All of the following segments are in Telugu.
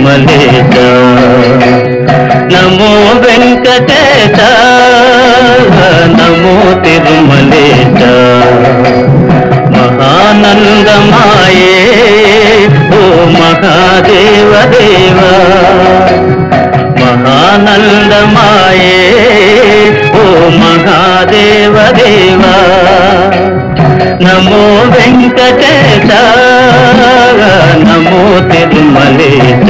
తిరుమలేశ నమో వెంకటేశ నమో తిరుమలేశ మహానందమాయే ఓ మహాదేవ దేవా మహానందమాయే ఓ మహాదేవ దేవా నమో వెంకటేశ నమో తిరుమలేశ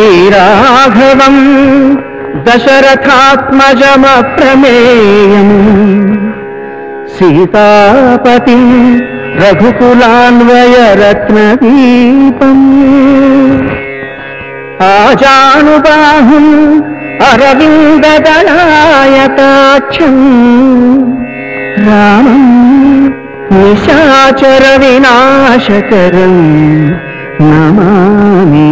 శ్రీరాఘవం దశరథాత్మజమప్రమేయం సీతాపతి రఘుకులాన్వయరత్నదీపం ఆజానుబాహుం అరవిందదళాయతాక్షం రామం నిశాచర వినాశకరం నమామి.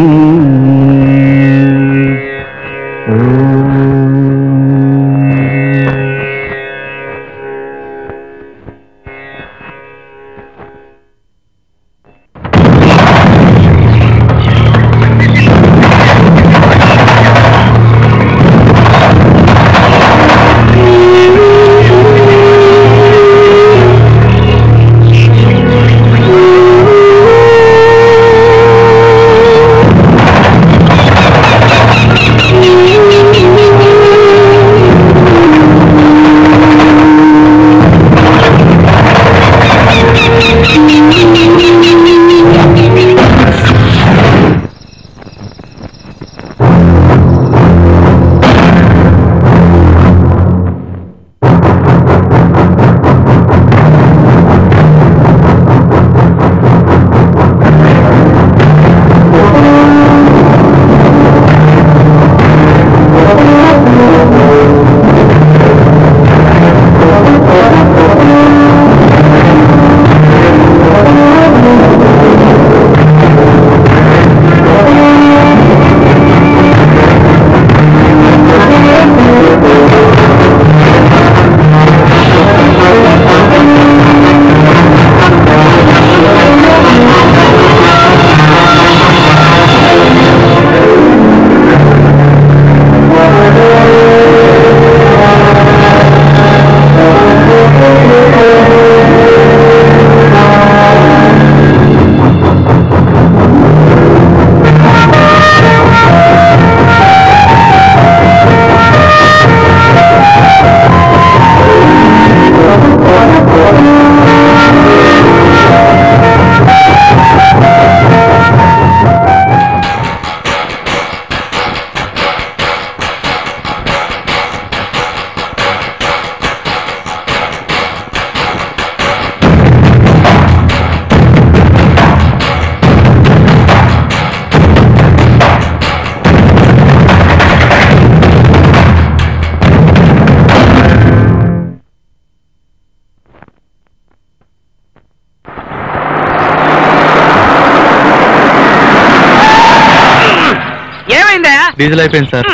డీజిల్ అయిపోయింది సార్.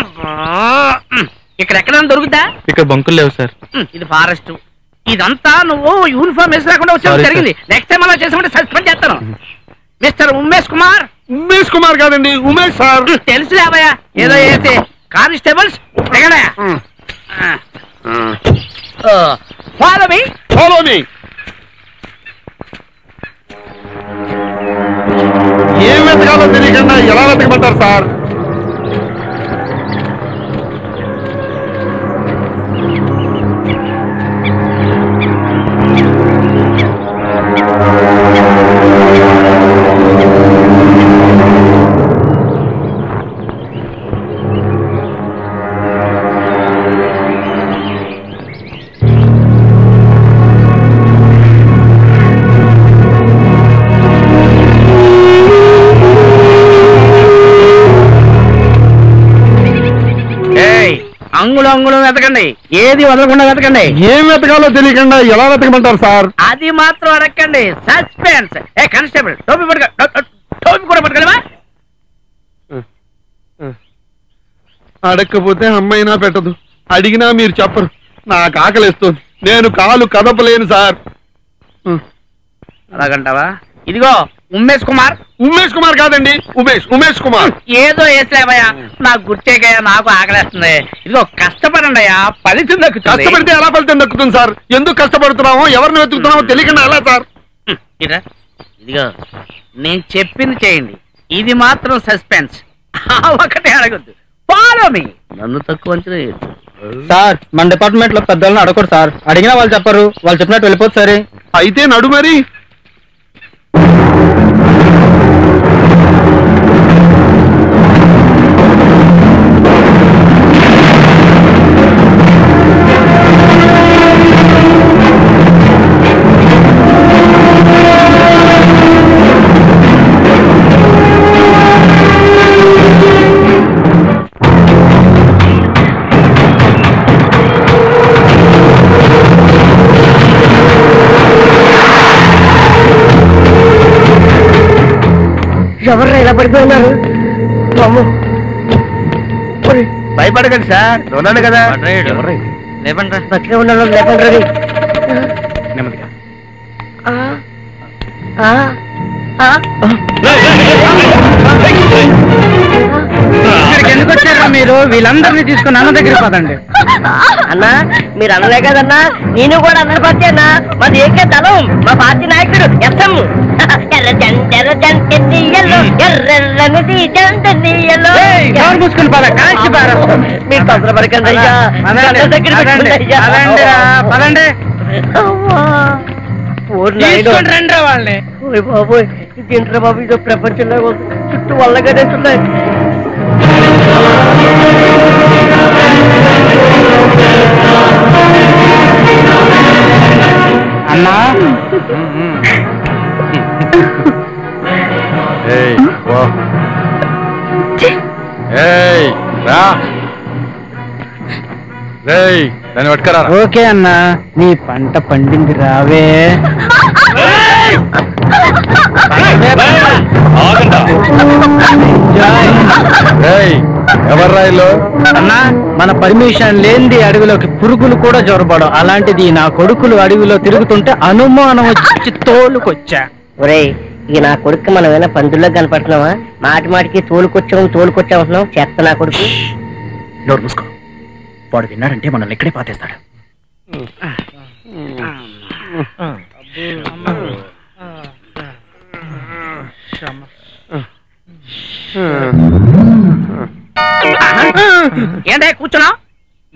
ఇక్కడ ఎక్కడ దొరుకుతా? ఇక్కడ బంకులు లేవు సార్. ఇది ఫారెస్ట్. ఇదంతా నువ్వు యూనిఫామ్ వేసి రాకుండా వచ్చి జరిగింది. నెక్స్ట్ టైం అలా చేసామంటే సస్పెండ్ చేస్తాను. మిస్టర్ ఉమేష్ కుమార్. ఉమేష్ కుమార్ కాదండి, ఉమేష్ సార్. తెలుసు లేవయ్యా, ఏదో వేసి కానిస్టేబుల్స్ దిగడయా. Follow me, follow me. ఏం వెతకాలో తెలియకుండా ఎలా వెతకమంటారు సార్? అంగుళం అంగుళం వెతకండి, ఏది వదలకుండా వెతకండి. ఏం వెతకాలో తెలియకుండా ఎలా వెతకమంటారు సార్? అది మాత్రం అడగండి, సస్పెన్స్. ఏ కానిస్టేబుల్, టోపీ పట్టుకో. టోపీ కూడా పట్టుకోలేవా? అడగకపోతే అమ్మైనా పెట్టదు, అడిగినా మీరు చెప్పరు. నాకు ఆకలిస్తుంది, నేను కాలు కదపలేను సార్. అలాగంటావా? ఇదిగో ఉమేష్ కుమార్. ఉమేష్ కుమార్ కాదండి, ఉమేష్ కుమార్. ఏదో వేసలేవయ్యా, నాకు గుర్తేకయ్యా, నాకు ఆకలేస్తుంది. ఇదిగో కష్టపడండి అయ్యా, ఫలితం దక్కుతుంది. కష్టపడితే ఎలా ఫలితం దక్కుతుంది సార్? ఎందుకు కష్టపడుతున్నామో, ఎవరిని వెతుకుతున్నామో తెలియకుండా ఎలా సార్? ఇదిగో నేను చెప్పింది చేయండి, ఇది మాత్రం సస్పెన్స్. ఒకటే అడగద్దు, ఫాలో మీ. నన్ను తక్కువ అంచనా వేయొద్దు సార్. మన డిపార్ట్మెంట్ లో పెద్దవాళ్ళని అడగకూడదు సార్. అడిగినా వాళ్ళు చెప్పరు, వాళ్ళు చెప్పినట్టు వెళ్ళిపోతుంది సరే. అయితే నడు మరి. ఎవర్రా ఇలా పడిపోయినారు? భయపడకండి సార్, ఉన్నాను కదా. లేపండి బతికే ఉన్నాను, లేపండి. నెమ్మదిగా. ఎందుకు వచ్చారా మీరు? వీళ్ళందరినీ తీసుకుని అన్న దగ్గర పదండి. అన్నా మీరు అనలే కదన్నా, నేను కూడా అందరి పార్టీ అన్నా. మాది ఏకే దళం, మా పార్టీ నాయకుడు ఎస్ఎం. మూసుకుని పద, కాల్చి పారేస్తాం. మీరు తొందరపడకండి అయ్యా, పదండి. రండి వాళ్ళని. బాబోయ్, ఇదేంట్రా బాబు, ఇదో ప్రపంచంలో చుట్టూ వల్లగానే ఉన్నాయి. అన్నా దాన్ని పట్టుకరా. ఓకే అన్నా, నీ పంట పండింది రావే. ఎవర్రా ఇల్లు? అన్నా, మన పర్మిషన్ లేనిది అడవిలోకి పురుగులు కూడా జొరబడం. అలాంటిది నా కొడుకులు అడవిలో తిరుగుతుంటే అనుమానం వచ్చి తోలుకొచ్చా. ఒరేయ్, ఇక నా కొడుకు మనం ఏమైనా పందుల్లో కనపడుతున్నావా? మాటి మాటికి తోలుకొచ్చామంటున్నావు. చెత్త నా కొడుకు. నోరు మూసుకో, వాడు విన్నాడంటే మనల్ని ఇక్కడే పాతేస్తాడు. ఏంటే కూర్చున్నావు?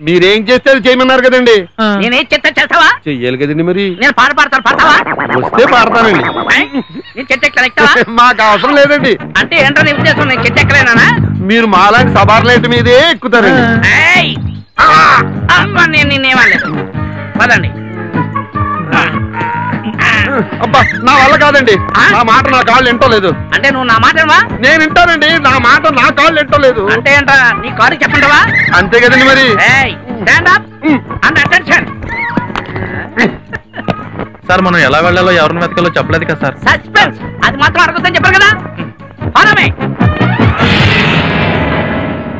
మీరేం చేస్తే చేయమన్నారు కదండి. నేనేం చెత్త చేస్తావా? చెయ్యాలి కదండి మరి. నేను పాట పాడతాను, పాడతావా? వస్తే పాడతానండి. నేను చెట్టు ఎక్కుతావా? మాకు అవసరం లేదండి. అంటే ఏంటో నీ ఉద్దేశం, నేను చెట్టు ఎక్కలేనా? మీరు మాలాంటి సబార్లైట్ మీదే ఎక్కుతారండి. నేను నిన్నేమలేదు, పదండి. అబ్బా, నా వల్ల కాదండి. నా మాట నా కాళ్ళు ఎంటోలేదు. అంటే నువ్వు నా మాటవా? నేను వింటానండి, నా మాట నా కాళ్ళు ఎంటోలేదు. అంటే ఏంటా, నీ కారు చెప్పంటావా? అంతే కదండి మరి. Stand up and attention. Sir, మనం ఎలా వెళ్ళాలో ఎవరిని వెతకాలో చెప్పలేదు కదా సార్. సస్పెన్స్, అది మాత్రం అడగొద్దని చెప్పారు కదా.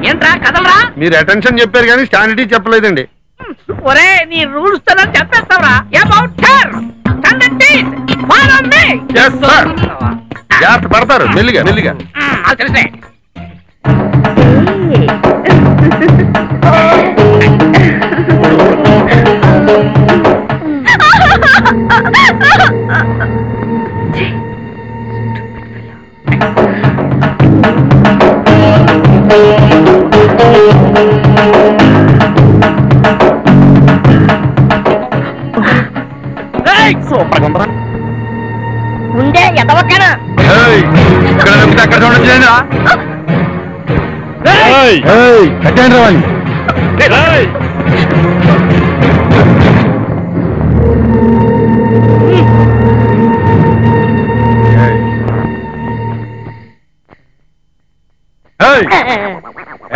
ఏంట్రా కదలరా? మీరు అటెన్షన్ చెప్పారు కానీ స్టాండిటీ చెప్పలేదండి. ఒరే, నీ రూల్స్ తో చెప్పేస్తావరా? జాగ్రత్త పడతారు, మెల్లిగా మెల్లిగా. తెలిసే ఉండే ఎదవక్కనా అక్కడ చూడండి. కట్టండి రావాలి.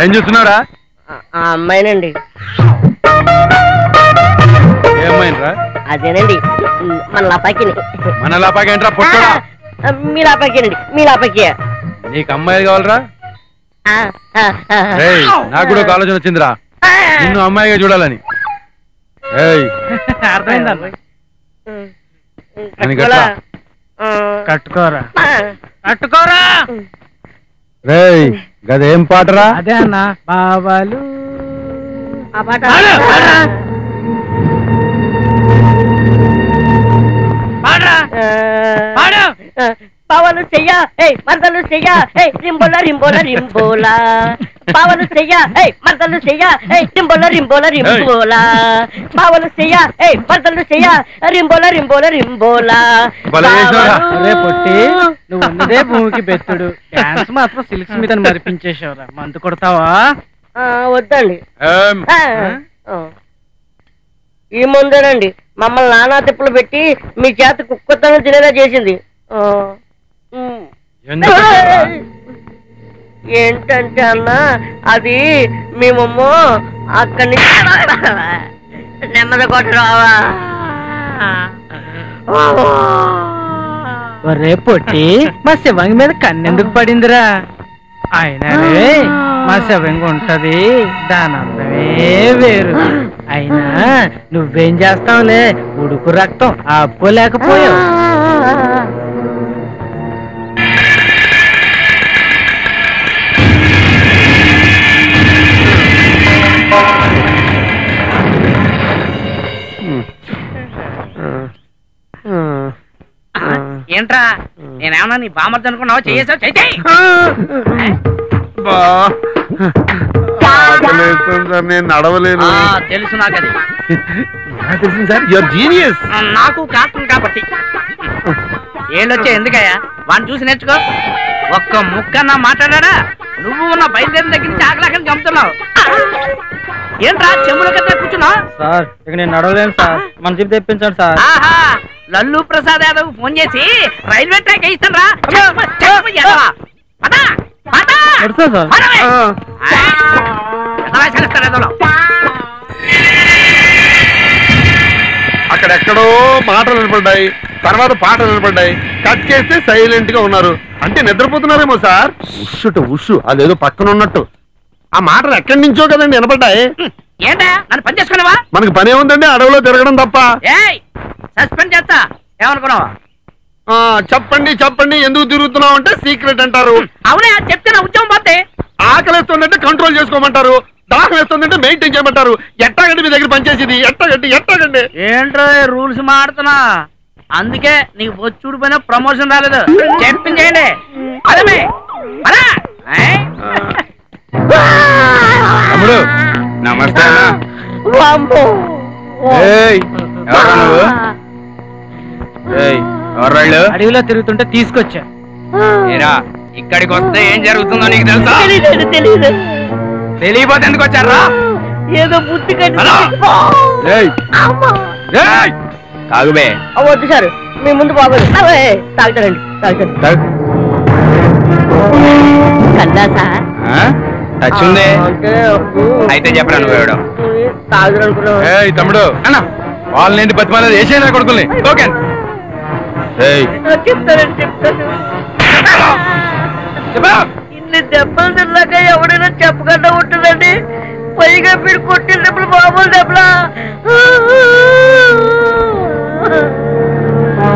ఏం చూస్తున్నారా? ఆ అమ్మాయినండి. ఏమైందిరా? అదేనండి మన లాపాకిని. మన లాపాకి ఏంట్రా పొట్టడా? మీ లాపాకేనండి, మీ లాపాకి. నీకు అమ్మాయిలు కావాలరా? నాకు కూడా ఒక ఆలోచన వచ్చిందిరా, నిన్ను అమ్మాయిగా చూడాలని. కట్టుకోరా కట్టుకోరా. రేయ్ గదేం పాటరా? అదే అన్న బాబాలు. ఆ పాట పవలు చెయ్య మరదలు చెయ్య రింబోల రింబోల రింబోలా. పవలు చెయ్య మరదలు చెయ్య రింబోల రింబోల రింబోలా. పవలు చెయ్య మరదలు చెయ్య రింబోల రింబోల రింబోలా. పొట్టి నువ్వు ఉన్నదే భూమికి బెత్తుడు, డాన్స్ మాత్రం సిల్క్స్ మీద మరిపించేసావురా. మందు కొడతావా? వద్దండి, ఈ ముందేనండి మమ్మల్ని నానా తిప్పులు పెట్టి మీ చేత కుక్కతనం తినేలా చేసింది. ఏంటంటే అన్న, అది మేమమ్మో అక్కడి నుంచి నెమ్మది కొట్టరావా. ఒరే పొట్టి మా శివంగి మీద కన్నెందుకు పడిందిరా? అయినానే మా శివంగి ఉంటది, దాని అందమే వేరు. అయినా నువ్వేం చేస్తావులే, ఉడుకు రక్తం ఆపుకోలేకపోయావు. ఏంట్రా నేనేమన్నా నీ బామర్ది అనుకున్నావా? చేసావు నేను నడవలేను. తెలుసు నాకు, అది తెలిసింది సార్. Your genius. నాకు కాకుండా కాబట్టి ఏళ్ళొచ్చా ఎందుకయ్యా? వాడిని చూసి నేర్చుకో. ఒక్క ముక్కన్నా మాట్లాడా? నువ్వు ఉన్న బయలుదేరిన దగ్గర నుంచి ఆకలాకని చంపుతున్నావు. ఏంట్రా చెమ్ముల కదా కూర్చున్నావు? సార్ ఇక నేను నడవలేను సార్, మన జీప్ తెప్పించండి సార్. ఆహా, లల్లు ప్రసాద్ యాదవ్ ఫోన్ చేసి రైల్వే ట్రాక్ వేయిస్తాను రా. అక్కడెక్కడో మాటలు నిలబడ్డాయి, తర్వాత పాటలు నిలబడ్డాయి. కట్ చేస్తే సైలెంట్ గా ఉన్నారు. అంటే నిద్రపోతున్నారేమో సార్. ఉష్ అదేదో పక్కన ఉన్నట్టు. ఆ మాటలు ఎక్కడి నుంచో కదండి వినపడ్డాయి. ఏంటా నన్ను పని చేసుకున్నావా? మనకి పని ఏముందండి అడవిలో తిరగడం తప్ప. సస్పెండ్ చేస్తా ఏమనుకున్నావా? చెప్పండి చెప్పండి, ఎందుకు తిరుగుతున్నావు అంటే సీక్రెట్ అంటారు. అవునే చెప్తే నా ఉద్యోగం పోతే. ఆకలిస్తుందంటే కంట్రోల్ చేసుకోమంటారు, దాహం వేస్తుందంటే మెయింటైన్ చేయమంటారు. ఎట్టాగండి మీ దగ్గర పనిచేసేది? ఎట్టాగండి ఏంట్రో రూల్స్ మాడుతున్నా, అందుకే నీకు బొచ్చుడు పైన ప్రమోషన్ రాలేదు. చెప్పించేయండి. అదే తమ్ముడు నమస్తే. అడవిలో తిరుగుతుంటే తీసుకొచ్చా. ఇక్కడికి వస్తే ఏం జరుగుతుందో నీకు తెలుసా? తెలీదు. తెలియపోతే ఎందుకు వచ్చారా? ఏదో బుద్ధి తాగుబే. వద్దు సార్, మీ ముందు బాగోదు. తాగుతారండి, తాగుతారు. కన్నా సార్ టచ్ ఉంది అయితే చెప్పరా నువ్వు ఎవడో తాగుతారు అనుకున్నావు. తమ్ముడు అన్న వాళ్ళని బతిమాలేదు వేసేనా కొడుకుల్ని. ఓకే చెప్తానండి, ఇన్ని దెబ్బలు తిన్నాక ఎవడైనా చెప్పకుండా ఉంటుందండి. పైగా మీరు కొట్టిన దెబ్బలు మామూలు దెబ్బలా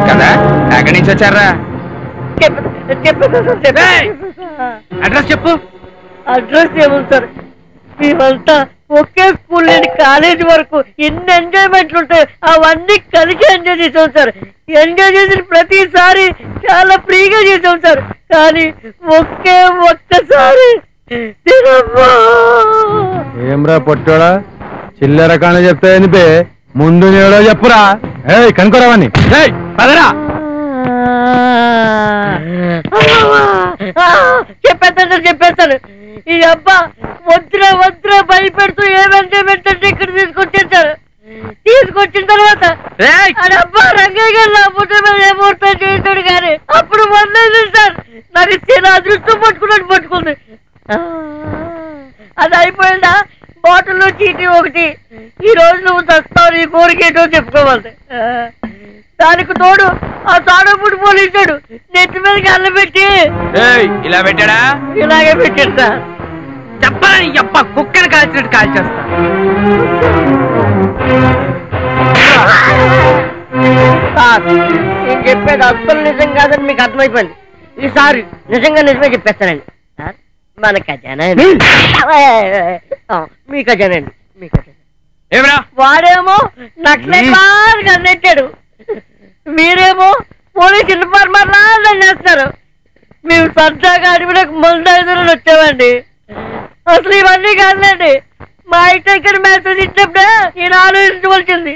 కదా? ఎక్కడి నుంచి వచ్చారా? అడ్రస్ చెప్పు. అడ్రస్ ఏముంది సార్, మేమంతా ఒకే స్కూల్ నుండి కాలేజీ వరకు ఎన్ని ఎంజాయ్మెంట్లు ఉంటాయి అవన్నీ కలిసి ఎంజాయ్ చేసాం సార్. ఎంజాయ్ చేసిన ప్రతిసారి చాలా ఫ్రీగా చేసాం సార్. కానీ ఒక్కసారి ఏమ్రా పొట్టోడా, చిల్లర కానీ చెప్తా అనిపే ముందు నేడో చెప్పురా. కనుకోరావని పదరా. చెప్పేస్తాను. ఈ అబ్బా వద్దురా భయపెడుతూ ఏమంటే పెట్టంటే ఇక్కడ తీసుకొచ్చేసారు. తీసుకొచ్చిన తర్వాత అబ్బా రంగయ్య గారు నా పుట్ట మీద ఏ ముహూర్తం చేశాడు కానీ అప్పుడు మొదలైంది సార్. నాకు చాలా అదృష్టం పట్టుకుంది. అది అయిపోయిందా? బాటిల్లో చీటీ ఒకటి, ఈ రోజు నువ్వు చస్తావు, నీ కోరిక ఏంటో చెప్పుకోవాలి. దానికి తోడు ఆ తాడపుడు పోలీసాడు నెత్తి మీద కళ్ళ పెట్టి ఇలా పెట్టాడా? ఇలాగే పెట్టాడు సార్. చెప్పాలని చెప్ప కుక్కని కాల్చినట్టు కాల్చేస్తా. సార్ నేను చెప్పేది అస్సలు నిజం కాదని మీకు అర్థమైపోయింది. ఈసారి నిజంగా నిజమే చెప్పేస్తానండి. సార్ మన ఖజానా మీ ఖజానండి, మీ ఖజానా. ఏమరా వాడేమో నక్సలైట్ కన్నెట్టాడు, మీరేమో పోలీస్ ఇన్ఫార్మర్ చేస్తారు. మేము సరదాగా అడవిలోకి ముందు వచ్చామండి. అసలు ఇవన్నీ కాదులేండి, మా ఇంటి ఇక్కడ మెసేజ్ ఇచ్చినప్పుడే నేను ఆలోచించవలసింది.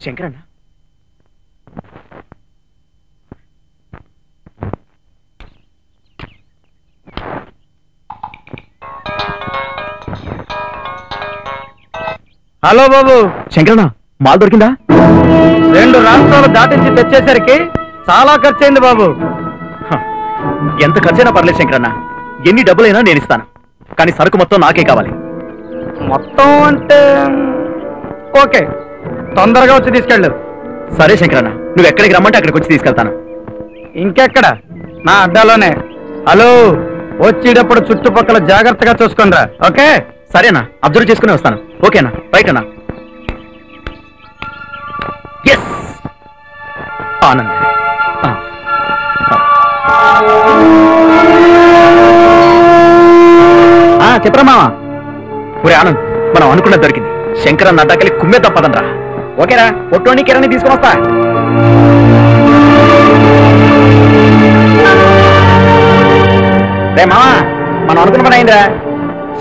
శంకరన్న హలో బాబు. శంకరన్న మాల్ దొరికిందా? 2 రాష్ట్రాలు దాటించి తెచ్చేసరికి చాలా ఖర్చు అయింది బాబు. ఎంత ఖర్చైనా పర్లేదు శంకరన్న, ఎన్ని డబ్బులైనా నేను ఇస్తాను, కానీ సరుకు మొత్తం నాకే కావాలి. మొత్తం అంటే ఓకే, తొందరగా వచ్చి తీసుకెళ్ళు. సరే శంకరన్న, నువ్వు ఎక్కడికి రమ్మంటే అక్కడికి వచ్చి తీసుకెళ్తాను. ఇంకెక్కడ? నా అడ్డాలోనే. హలో, వచ్చేటప్పుడు చుట్టుపక్కల జాగ్రత్తగా చూసుకునిరా. ఓకే సరేనా, అబ్జర్వ్ చేసుకుని వస్తాను. ఓకేనా, రైట్ అన్నా. ఎస్ ఆనంద్. చెప్పరా మావా? ఒరే ఆనంద్, మనం అనుకున్నది దొరికింది. శంకరన్న అడ్డాకెళ్ళి కుమ్మే తప్పదనరా. ఓకేరా, పొట్టోని కిరణి తీసుకుని వస్తా. రే మావా, మనం అనుకున్న పని అయిందిరా.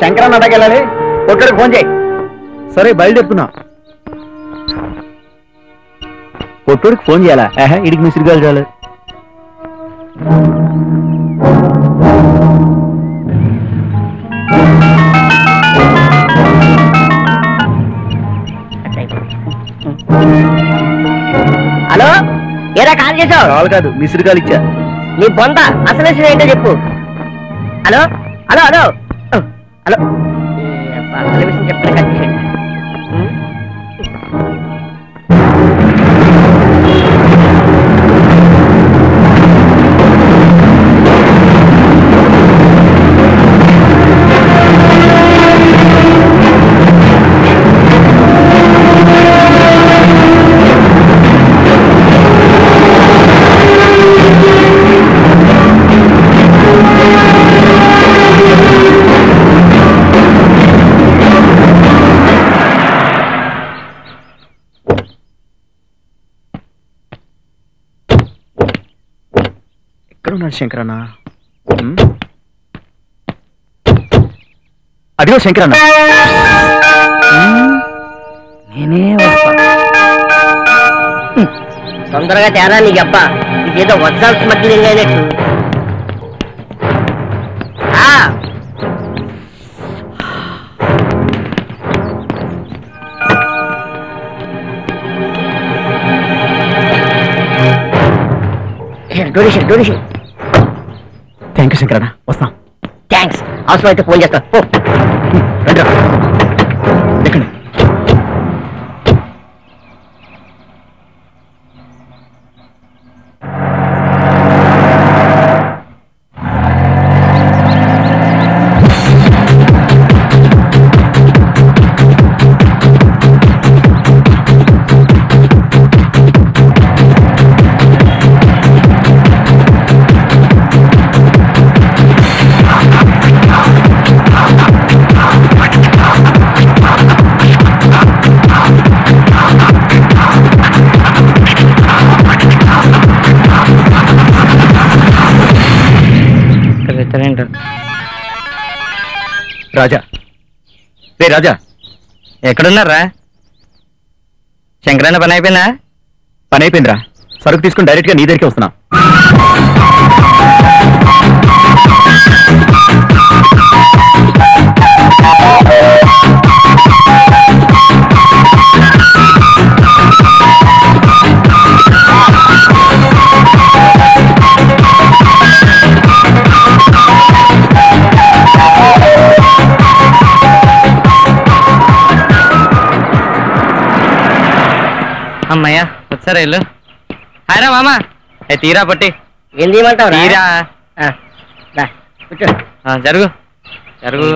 శంకరన్న అడ్డాకెళ్ళాలి, పొట్టోడికి ఫోన్ చేయి. సరే బయలుదేరుతున్నా. పొట్టోడికి ఫోన్ చేయాలా? ఇడికి మిసిరిగాలు చాలు. హలో, ఏరా కాల్ చేసావు? కాల్ కాదు, మిసిరిగాలు ఇచ్చా. నీ బొంద అసలు విషయం ఏంటో చెప్పు. హలో హలో హలో హలో, అసలు విషయం చెప్తాను కట్ చేయండి. ఎక్కడున్నాడు శంకరన్న? అదిగో శంకరన్న. నేనే వస్తా. తొందరగా తేరా నీ అబ్బ, ఇదేదో వజ్రాల స్మగ్లింగ్ అయినట్టు. Donation donation. థ్యాంక్ యూ శంకరన్న, వస్తాం. థ్యాంక్స్. అవసరం అయితే ఫోన్ చేస్తా. రండి ఎక్కండి. రాజా, రే రాజా, ఎక్కడున్నారా? శంకరన్న పని అయిపోయిందా? పని అయిపోయిందిరా. సరుకు తీసుకుని డైరెక్ట్ గా నీ దగ్గరికి వస్తున్నా. అమ్మయ్యా వచ్చారా ఇల్లు. హాయ్ రా మామా. తీరా పట్టి ఏం చేయమంటావు తీరా. కూర్చో. జరుగు జరుగు.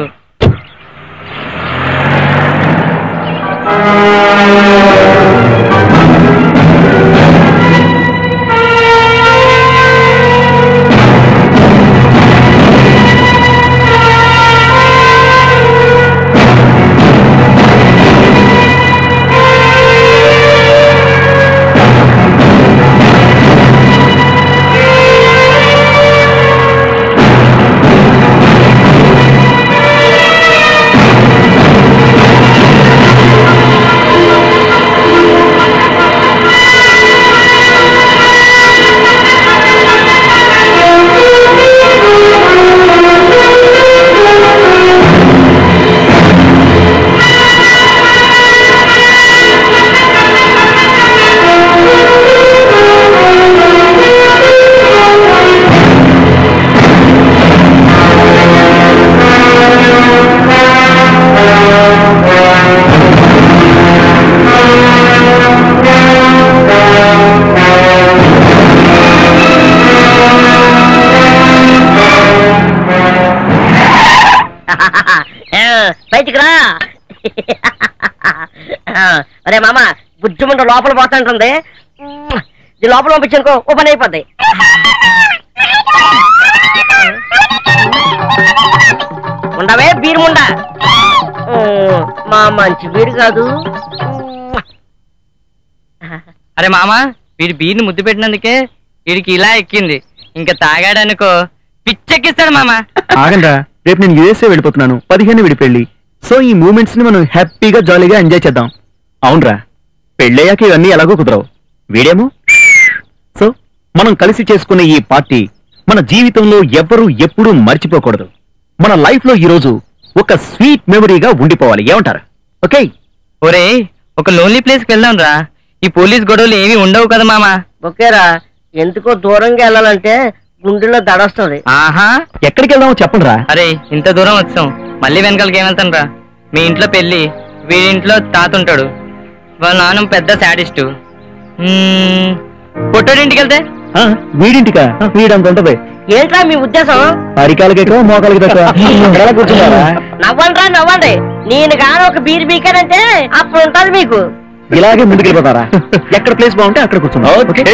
బయటికి రా. అరే మామ బుజ్జుమంట లోపల పోతుంటుంది. ఇది లోపల పంపించానుకో ఓ పని అయిపోద్ది. ఉండవే బీరు ముండ. మా మంచి బీరు కాదు. అరే మామా వీడి బీర్ని ముద్దు పెట్టినందుకే వీడికి ఇలా ఎక్కింది. ఇంకా తాగాడనుకో పిచ్చెక్కిస్తాడు మామా. ఆగండ్రా, రేపు నేను యుఎస్ఏ వెళ్ళిపోతున్నాను. 15 విడి పెళ్లి. సో ఈ మూమెంట్స్ ని మనం హ్యాపీగా జాలీగా ఎంజాయ్ చేద్దాం. అవునరా, పెళ్ళయ్యాక ఇవన్నీ ఎలాగో కుదరవు. వీడేమో. సో మనం కలిసి చేసుకునే ఈ పార్టీ మన జీవితంలో ఎవ్వరూ ఎప్పుడూ మర్చిపోకూడదు. మన లైఫ్ లో ఈ రోజు ఒక స్వీట్ మెమరీగా ఉండిపోవాలి. ఏమంటారు? ఓకే. ఒరే ఒక లోన్లీ ప్లేస్కి వెళ్దాం రా. ఈ పోలీస్ గొడవలు ఏమీ ఉండవు కదా మామా. ఓకేరా. ఎందుకో దూరంగా వెళ్ళాలంటే గుండెల్లో దడొస్తుంది. ఆహా, ఎక్కడికి వెళ్దామో చెప్పండి రా. అరే ఇంత దూరం వచ్చాం, మళ్ళీ వెనకాలకి ఏం రా. మీ ఇంట్లో పెళ్లి, వీడింట్లో తాత ఉంటాడు. వాళ్ళ నాన్న పెద్ద శాడిస్టు. పొట్టోడింటికి వెళ్తే వీడింటికా? వీడంత ఉంటది. ఏంట్రా మీ ఉద్దేశం? అరికాలకి ఎక్కువ, మోకాలకి తక్కువ. కూర్చున్నారా? నవ్వండి నవ్వండి. నేను గాను ఒక బీర్ బీకానంటే అప్పుడు ఉంటది మీకు. ఇలాగే ముందుకెళ్ళిపోతారా? ఎక్కడ ప్లేస్ బాగుంటే అక్కడ కూర్చున్నా. ఓకే.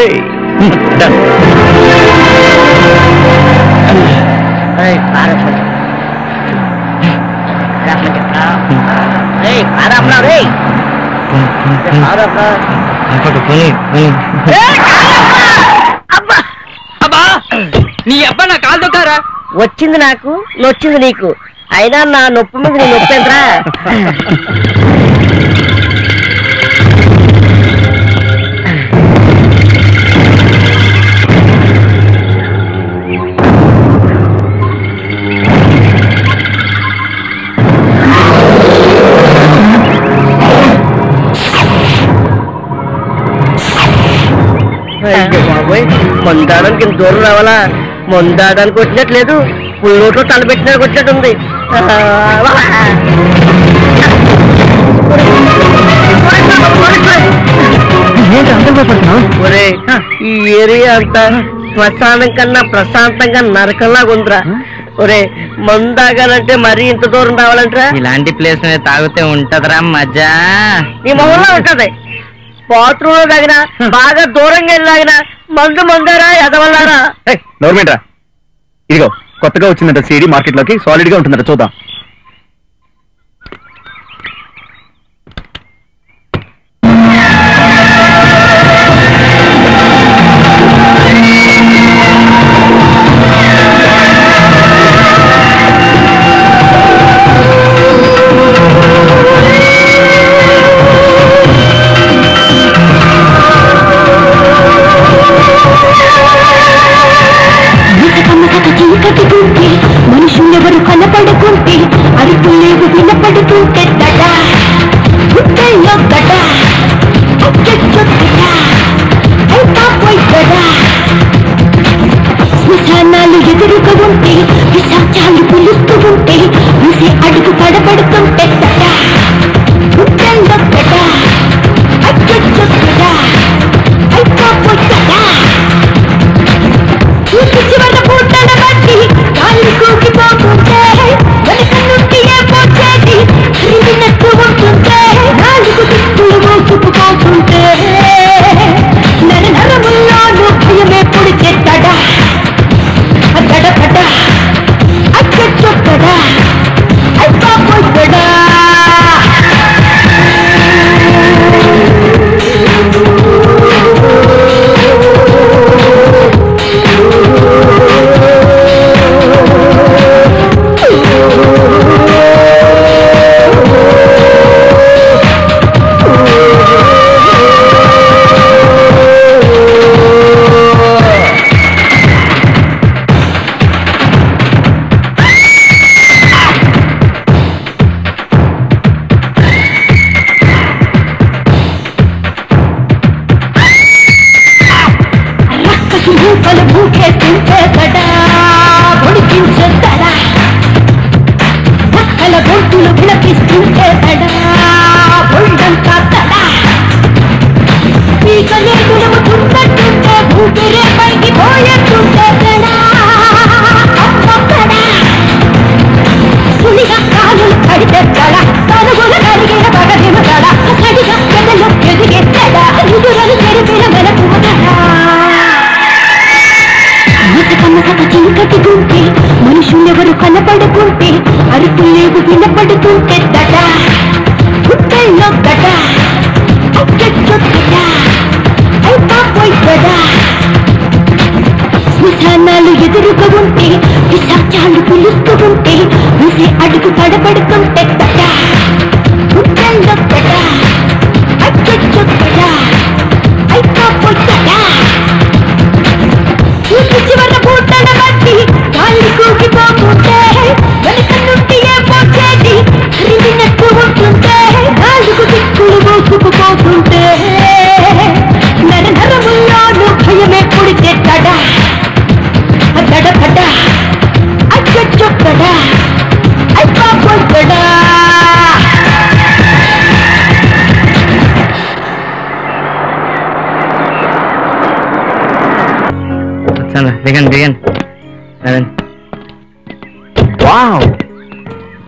నీ అబ్బా నా కాలు దొక్కారా. వచ్చింది నాకు, నొచ్చింది నీకు. అయినా నా నొప్పి మీద నీ నొప్పి ఎంతరా? బాబోయ్, మందాడానికి ఇంత దూరం రావాలా? మందాడానికి వచ్చినట్లేదు, పుల్లోట్లో తలపెట్టినానికి వచ్చినట్టుంది. ఒరే ఈ ఏరియా అంతా శ్మశానం కన్నా ప్రశాంతంగా నరకంలాగా ఉందిరా. ఒరే మందాగాలంటే మరీ ఇంత దూరం రావాలంటరా? ఇలాంటి ప్లేస్ మీద తాగితే ఉంటదిరా మజా. నీ మొహంలో ఉంటది. బాత్రూమ్ లో తాగినా, బాగా దూరంగా వెళ్ళి తాగినా మందు మందారా ఎదవల్లారా? నోర్మేంట్రా, ఇదిగో కొత్తగా వచ్చిందంట సీడీ మార్కెట్ లోకి. సాలిడ్ గా ఉంటుందట, చూద్దాం. మనుషులెవరు కనపడుకుంటే, అరుపులేవు వినపడుతుంటే దడ గుండెల్లో గడ శ్మశానాలు ఎదురుగా ఉంటే, విశాచాలు పిలుస్తూ ఉంటే, చూసే అడుగు పడబడుతుంటే దడ గుండెల్లో గడ అచ్చొచ్చొచ్చ కనపడుకుంటే అరుపులేవు వినపడుతుంటే దడ గుట్టల్లో గడ అచ్చొచ్చు గడ అయిపోయి గడ శ్మశానాలు ఎదురుగా ఉంటే పిశాచాలు పిలుస్తూ ఉంటే ఊసే అడుగు తడబడుతుంటే దడ గుట్టల్లో గడ అచ్చొచ్చు గడ అయిపోయి గడ చివర పూటల బట్టి గాలి కూగిపోతుంటే వెనక నుండి ఏ పోచేది క్రిమినట్టు ఉంటుంటే నాలుగు దిక్కులు మోసుకుపోతుంటే నర నరముల్లోనూ భయమే పుడితే తడ తడ తడ అచ్చొచ్చు తడ అయిపోయి తడ దిగండి wow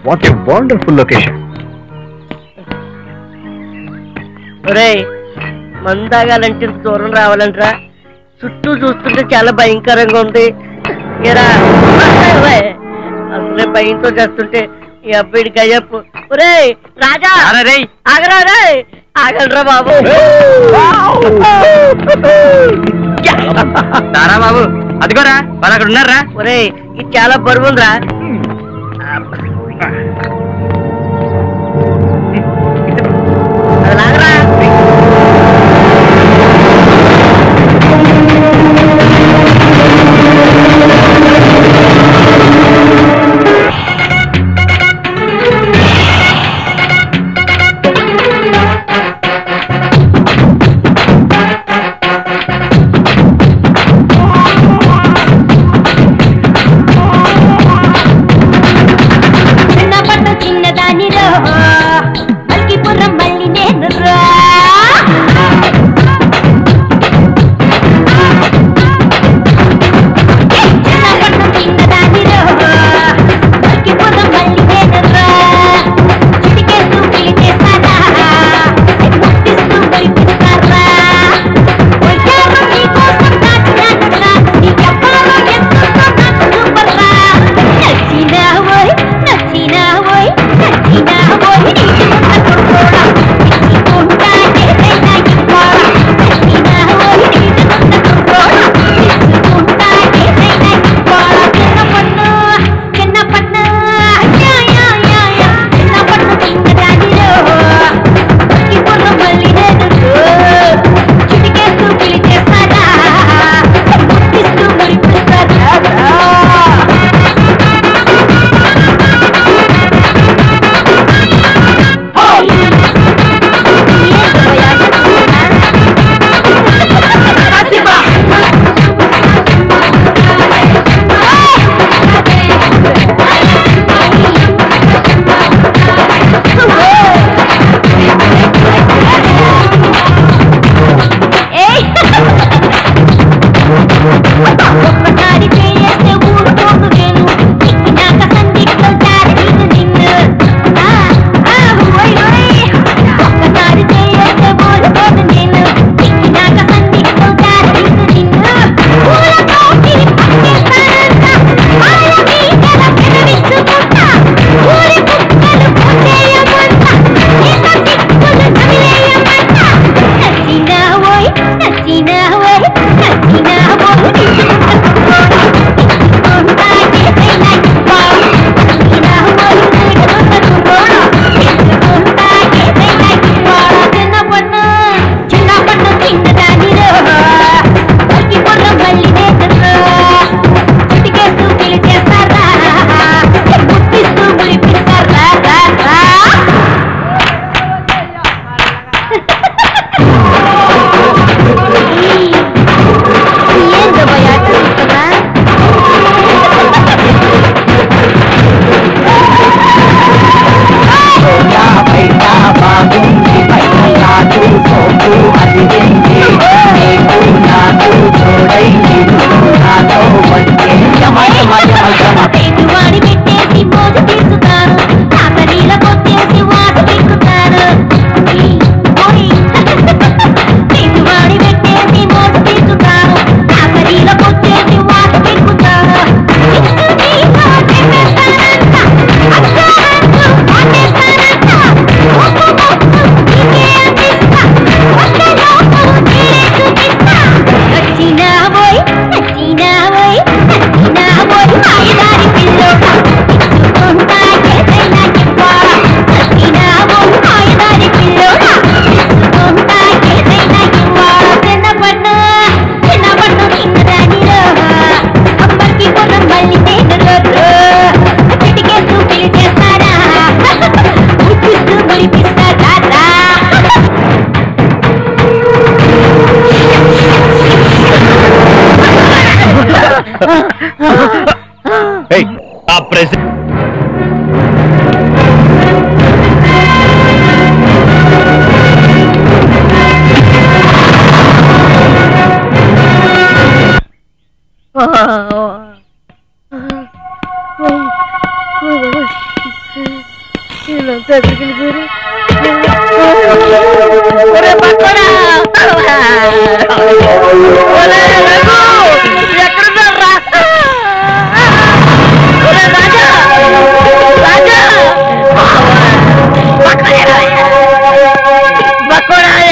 what a wonderful location. ఒరేయ్ మందాగాలంటే ఇంత దూరం రావాలంటరా చుట్టూ చూస్తుంటే చాలా భయంకరంగా ఉంది. ఏరా అసలే భయంతో చేస్తుంటే ఈ అబ్బాయికి అయ్యప్పు. ఒరేయ్ రాజా ఆగరా రే ఆగలరా బాబు. తారా బాబు అదిగోరా వాళ్ళు అక్కడ ఉన్నారా. ఒరేయ్ ఇది చాలా బరువు ఉందిరా. అది లాగరా.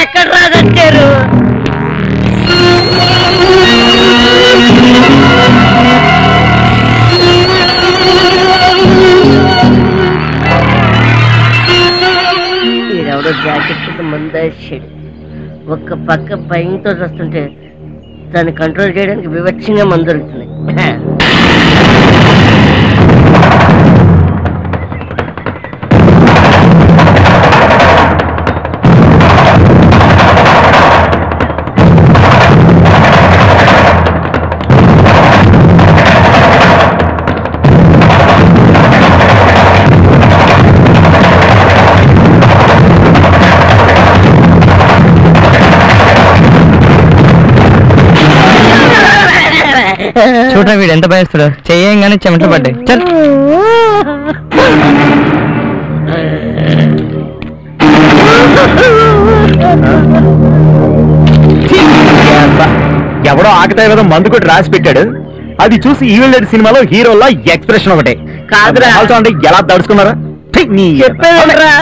ఎక్కడ రాదచ్చారు? ఈడెవడో జాకెట్ కింద ముందేసాడు. ఒక్క పక్క భయంతో వస్తుంటే దాన్ని కంట్రోల్ చేయడానికి వివక్షంగా మందు దొరుకుతుంది. చూడరా వీడు ఎంత భయస్తాడు. చెయ్యంగానే చెమటలు పడ్డాయి. చల్ ఎవడో ఆకతాయి కదా మందు కొట్టి రాసి పెట్టాడు. అది చూసి ఈవిల్ డెడ్ సినిమాలో హీరోలా ఎక్స్ప్రెషన్ ఒకటే కాదురా అంటే ఎలా దడుచుకున్నారా? చెప్పేదరా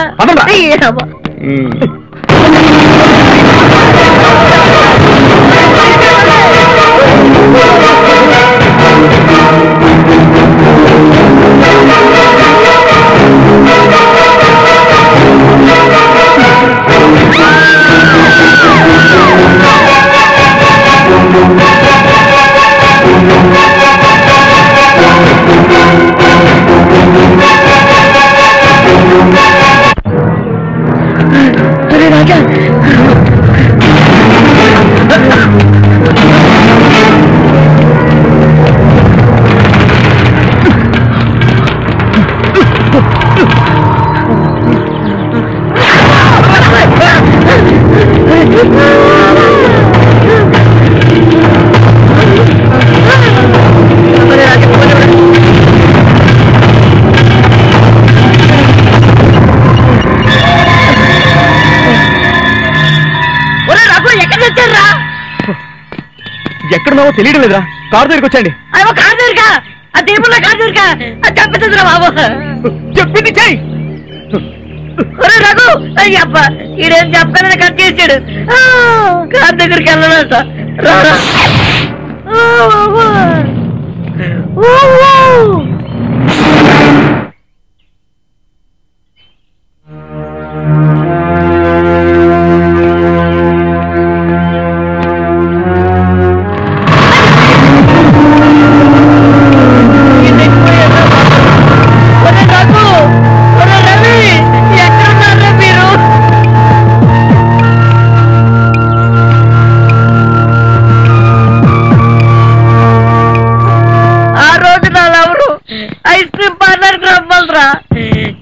అరే రాజా ఎక్కడున్నావో తెలియడం లేదురా. కారు దగ్గరికి వచ్చండి. అయ్యో కారు దగ్గరగా ఆ దేవుళ్ళ కారు దగ్గరగా చెప్పేదిరా బాబు. చెప్పింది చెయ్యి. ఒరే రఘు అయ్యబ్బా ఈడేం చెప్పగానే కట్ చేసాడు. కారు దగ్గరికి వెళ్ళడంట.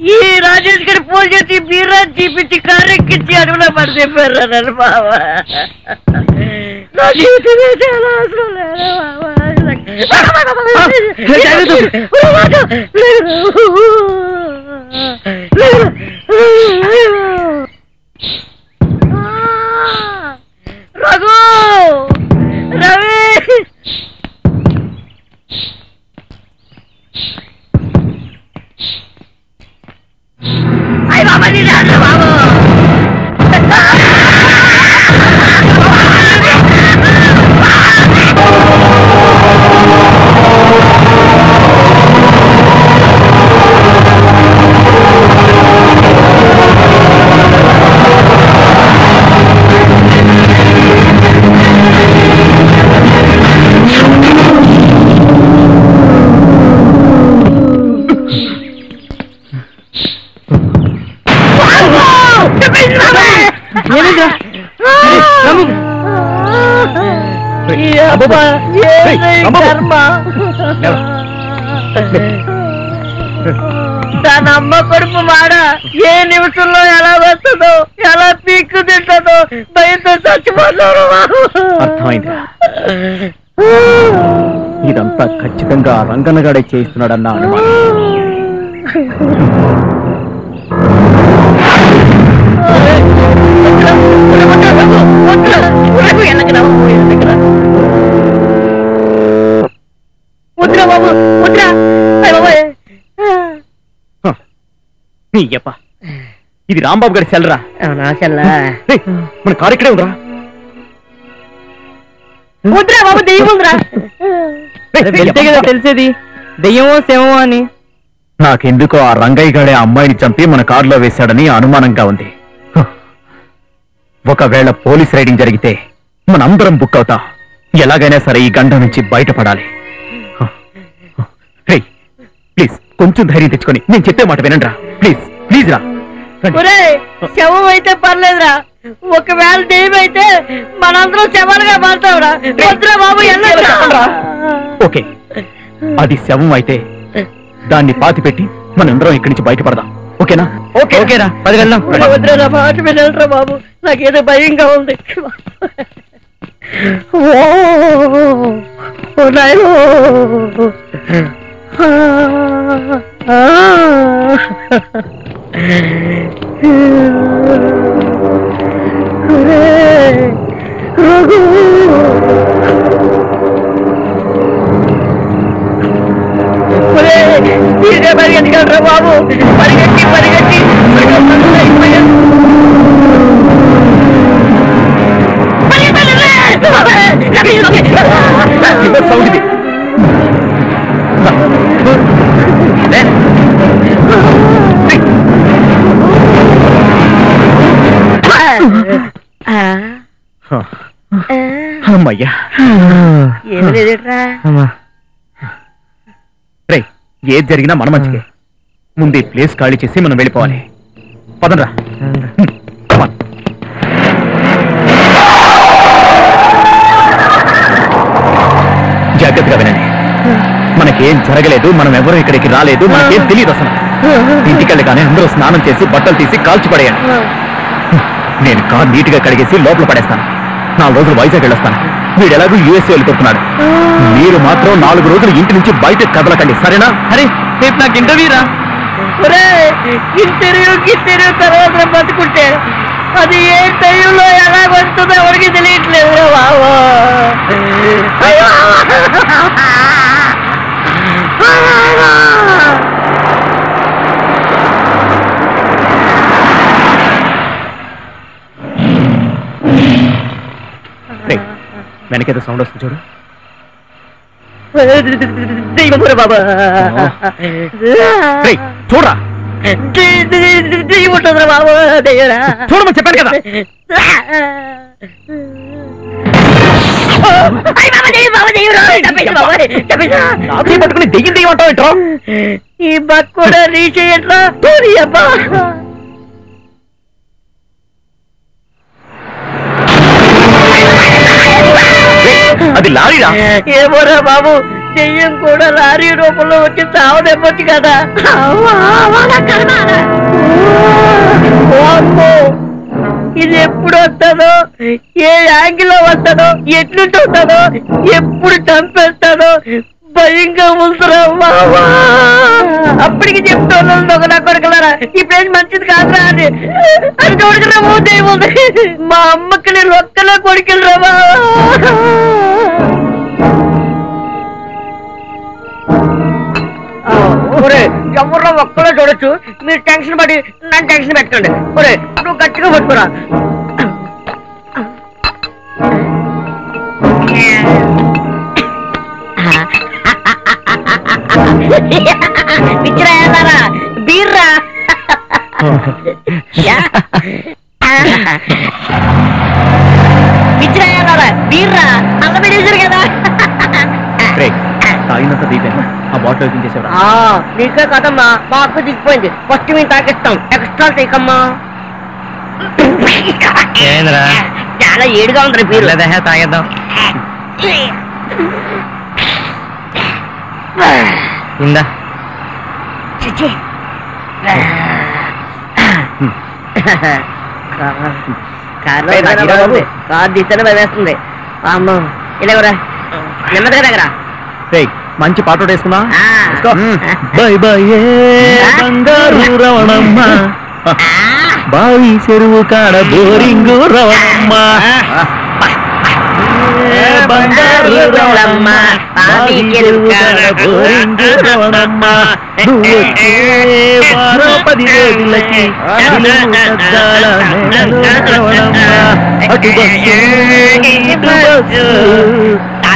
ఈ రాజేష్ గారి ఫోన్ చేసి బీరా చూపించి కారు ఎక్కించి అడుగులో పడి చెప్పారు నన్ను బాబా. నా జీవితమే చాలా అవసరం రఘు రవి అయ్య బాబా నీ బాబు దాని అమ్మ కడుపు మాడ ఏ నిమిషంలో ఎలా వస్తుందో ఎలా పీక్కు తింటుందో భయంతో చచ్చిపోతారు బాబు. అర్థమైందిరా, ఇదంతా ఖచ్చితంగా రంగన్నగాడే చేయిస్తున్నాడన్న అనుమానం. వద్దురా బాబు వద్దురా. నీ అప్ప, ఇది రాంబాబు గారి సెల్రా. మన కారు ఇక్కడే ఉందిరా. వద్దురా బాబు, దెయ్యం ఉందిరా. వెళ్తే కదా తెలిసేది దెయ్యమో శవమో అని. నాకెందుకో ఆ రంగయ్య గాడే అమ్మాయిని చంపి మన కారులో వేశాడని అనుమానంగా ఉంది. ఒకవేళ పోలీస్ రైడింగ్ జరిగితే మనందరం బుక్ అవుతా. ఎలాగైనా సరే ఈ గంట నుంచి బయటపడాలి. ప్లీజ్ కొంచెం ధైర్యం తెచ్చుకొని నేను చెప్పే మాట వినండి రా. ప్లీజ్ ప్లీజ్ రా. శవం అయితే పర్లేదురా, ఒకవేళ దెయ్యం అయితే మనందరం శవాలుగా మారుతావురా. వద్దురా బాబు. ఓకే, అది శవం అయితే దాన్ని పాతి పెట్టి మనందరం ఇక్కడి నుంచి బయటపడదాం. ఓకేనా? ఓకేరా, పది వెళ్దాం. వద్దురా, నా మాట వినరా బాబు, నాకేదో భయంగా ఉంది. పరిగెట్టుకెళ్ళరా బాబు, పరిగెట్టి పరిగెట్టి సౌండ్ ఇది. అమ్మయ్యా, ఏం లేదేట్రా. రే, ఏది జరిగినా మన మంచికే. ముందు ఈ ప్లేస్ ఖాళీ చేసి మనం వెళ్ళిపోవాలి. పదండ్రా. జాగ్రత్తగా వినండి, మనకేం జరగలేదు, మనం ఎవరు ఇక్కడికి రాలేదు, మనకేం తెలియదు అసలు. ఇంటికెళ్ళగానే అందరూ స్నానం చేసి బట్టలు తీసి కాల్చి పడేయండి. నేను కార్ నీట్ గా కడిగేసి లోపల పడేస్తాను. 4 రోజులు వైజాగ్ వెళ్ళొస్తాను. వీడు ఎలాగూ యూఎస్ఏ వెళ్ళిపోతున్నాడు. మీరు మాత్రం 4 రోజులు ఇంటి నుంచి బయట కదలకండి, సరేనా? అరే రేపు నాకు ఇంటర్వ్యూ రా. ఇంటర్వ్యూ తర్వాత బతుకుంటే అది ఏ టైంలో ఎలా వస్తుందో ఎవరికి తెలియట్లేదు బాబు. వెనకేదో సౌండ్ వస్తుంది చూడు. బాబా చూడరా, ఉంటుందిరా బాబు. చూడమని చెప్పాను కదా. పట్టుకుని దెయ్యం దెయ్యం అంటావు ఏంట్రా? ఈ బక్ కూడా రీచ్ అయ్యట్లా. అబ్బా అది లారీరా. ఏమోరా బాబు, దెయ్యం కూడా లారీ రూపంలో వచ్చి చావు దెబ్బొచ్చు కదా. ఇది ఎప్పుడు వస్తుందో, ఏ యాంగిల్లో వస్తుందో, ఎట్లుంటూ వస్తుందో, ఎప్పుడు చంపేస్తాడో భయంగా ఉంటురా బాబా. అప్పటికి చెప్తాను ఒక నా కొడుకులారా, ఈ ప్లేస్ మంచిది కాదురా అని. అది చూడకరా దెయ్యం ఉంది. మా అమ్మకి నేను ఒక్కలా కొడుకులరా బాబా. ఎవరో ఒక్కలో చూడొచ్చు, మీరు టెన్షన్ పడి నన్ను టెన్షన్ పెట్టండి. ఒరే నువ్వు గట్టిగా పట్టుకురా. పిచ్చిరా బీర్రా. పిచ్చిరా బీర్రా, అల్ల పెట్టేశారు కదా. తాగినంత దీపాను ఆ బాటిల్ ఓపెన్ చేసేవరా? నీకే కదమ్మా, మా అక్క దిగిపోయింది. ఫస్ట్ మేము తాగిస్తాం, ఎక్స్ట్రా తీకమ్మా. చాలా ఏడుగా ఉంది మీరు. తాగేద్దాం. ఇందా చిచి కార్ తీస్తేనే భయమేస్తుంది అమ్మో ఇలా నెమ్మదిగా దగ్గర మంచి పాట వేసుకున్నా ఆ. బై బై బంగారు రవణమ్మ బావి చెరువు కాడ బోరింగు రవణమ్మ బంగారు రవణమ్మ బావి చెరువు కాడ బోరింగు రవణమ్మ నువ్వు వచ్చే వారం 10 రోజులకి రవణమ్మ అటు బస్సు ఇటు బస్సు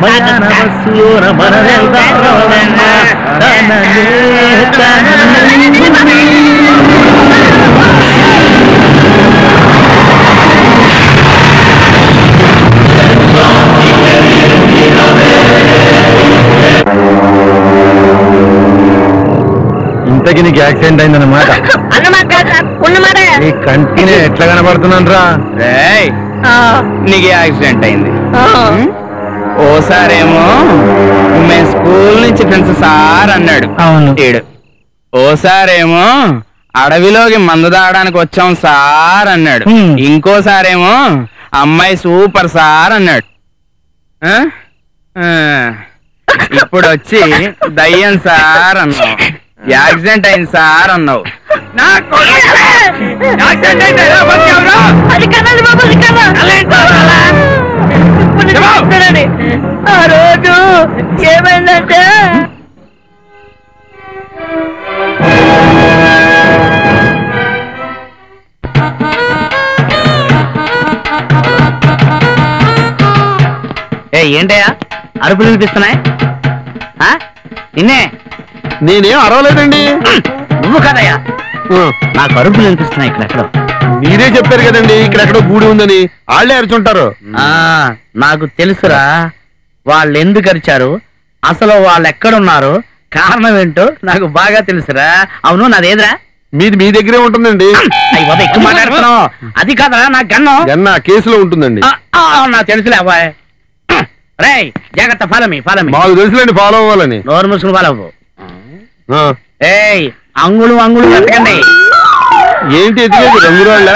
మయాన బస్సులోన మన వెళ్దాం రవణమ్మ ఇంతకి నీకు యాక్సిడెంట్ అయిందన్నమాట నీ కంటిని ఎట్లా కనబడుతున్నాను రా నీకు యాక్సిడెంట్ అయింది ఓసారేమో మేము స్కూల్ నుంచి ఫ్రెండ్స్ సార్ అన్నాడు అవును ఏడు ఓసారేమో అడవిలోకి మందు తాగడానికి వచ్చాం సార్ అన్నాడు ఇంకోసారేమో అమ్మాయి సూపర్ సార్ అన్నాడు ఇప్పుడు వచ్చి దయ్యం సార్ అన్నావు యాక్సిడెంట్ అయింది సార్ అన్నావు ఆ రోజు ఏమైందంటే ఏంటయ్యా అరుపులు వినిపిస్తున్నాయి నిన్నే నేనేం అరవలేదండి. నువ్వు కదయ్యా నాకు అరుపులు వినిపిస్తున్నాయి ఇక్కడెక్కడో. మీరే చెప్పారు కదండి ఇక్కడెక్కడో గూడి ఉందని. వాళ్ళే అరుచుంటారు. నాకు తెలుసురా వాళ్ళు ఎందుకు అరిచారు, అసలు వాళ్ళు ఎక్కడున్నారు, కారణం ఏంటో నాకు బాగా తెలుసురా. అవును నాదేదిరా? మీది మీ దగ్గరే ఉంటుందండి. ఎక్కువ మాట్లాడుతున్నావు. అది కాదరా నాకు గన్నం. గన్న కేసులో ఉంటుందండి. నాకు తెలుసులే అబ్బాయి. రేయ్ జాగ్రత్త, ఫాలో మీ. మాకు తెలుసులేండి ఫాలో అవ్వాలని. నోరు మూసుకుని ఫాలో అవ్వు. ఏయ్ అంగుళం వెతకండి. ఏంటి ఎదిగేది రంగురాళ్ళ?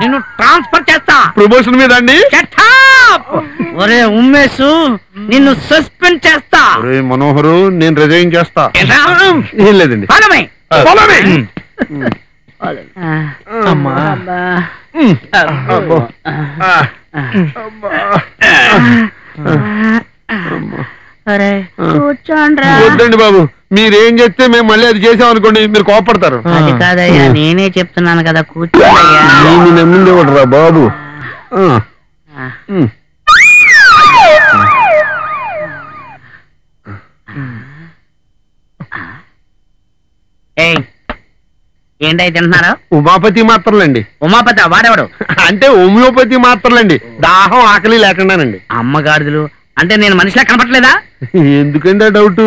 నిన్ను ట్రాన్స్ఫర్ చేస్తా. ప్రమోషన్ మీద అండి. ఒరే ఉమ్మేసు నిన్ను సస్పెండ్ చేస్తా. ఒరే మనోహరు నేను రిజైన్ చేస్తా. ఏం లేదండి. వద్దండి బాబు, మీరేం చేస్తే మేము మళ్ళీ అది చేసాం అనుకోండి మీరు కోపడతారు. అది కాదయ్యా నేనే చెప్తున్నాను కదా కూర్చోయ్యా. నమ్మిందేవడరా బాబు. ఏంటై తింటున్నారా? ఉమాపతి మాత్రలండి. ఉమాపతి వాడేవాడు అంటే హోమియోపతి మాత్రలండి. దాహం ఆకలి లేకుండానండి. అమ్మగాడిదలు అంటే నేను మనిషిలా కనపట్లేదా? ఎందుకంటే డౌట్.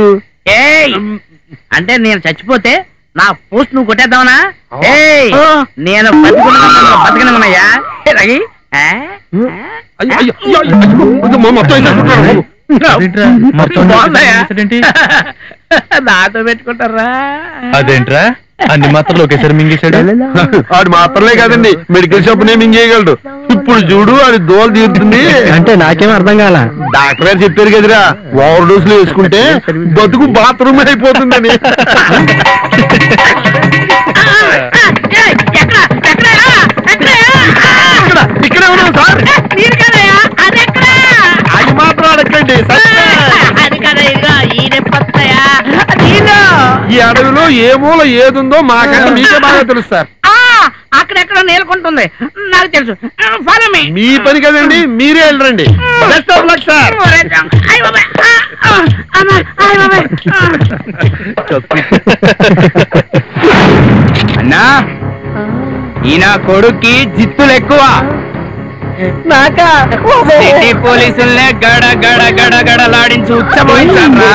అంటే నేను చచ్చిపోతే నా పోస్ట్ నువ్వు కొట్టేద్దామనా? నేను బతకనయ్యా. నాతో పెట్టుకుంటారా? అదేంట్రా అన్ని మాత్రలు ఒకేసారి మింగేశాడు. ఆడు మాత్రలే కాదండి మెడికల్ షాప్ నే మింగేయగలడు. ఇప్పుడు చూడు అది దోలు తీరుతుంది. అంటే నాకేం అర్థం కాల. డాక్టర్ గారు చెప్పారు కదరా ఓవర్ డోస్ లో వేసుకుంటే బతుకు బాత్రూమ్ అయిపోతుందని. ఇక్కడే ఉన్నాం సార్. అది మాత్రం అడగండి. ఈ అడవిలో ఏ మూల ఏదుందో మాకంటే మీకే బాగా తెలుసు సార్. అక్కడెక్కడ నేలకుంటుంది నాకు తెలుసు. మీ పని కదండి మీరే వెళ్ళరండి. Best of luck sir. అన్నా ఈయన కొడుక్కి జిత్తులు ఎక్కువ. సిటీ పోలీసుల్నే గడ గడ గడ గడలాడించి ఉచ్చబోయించారా.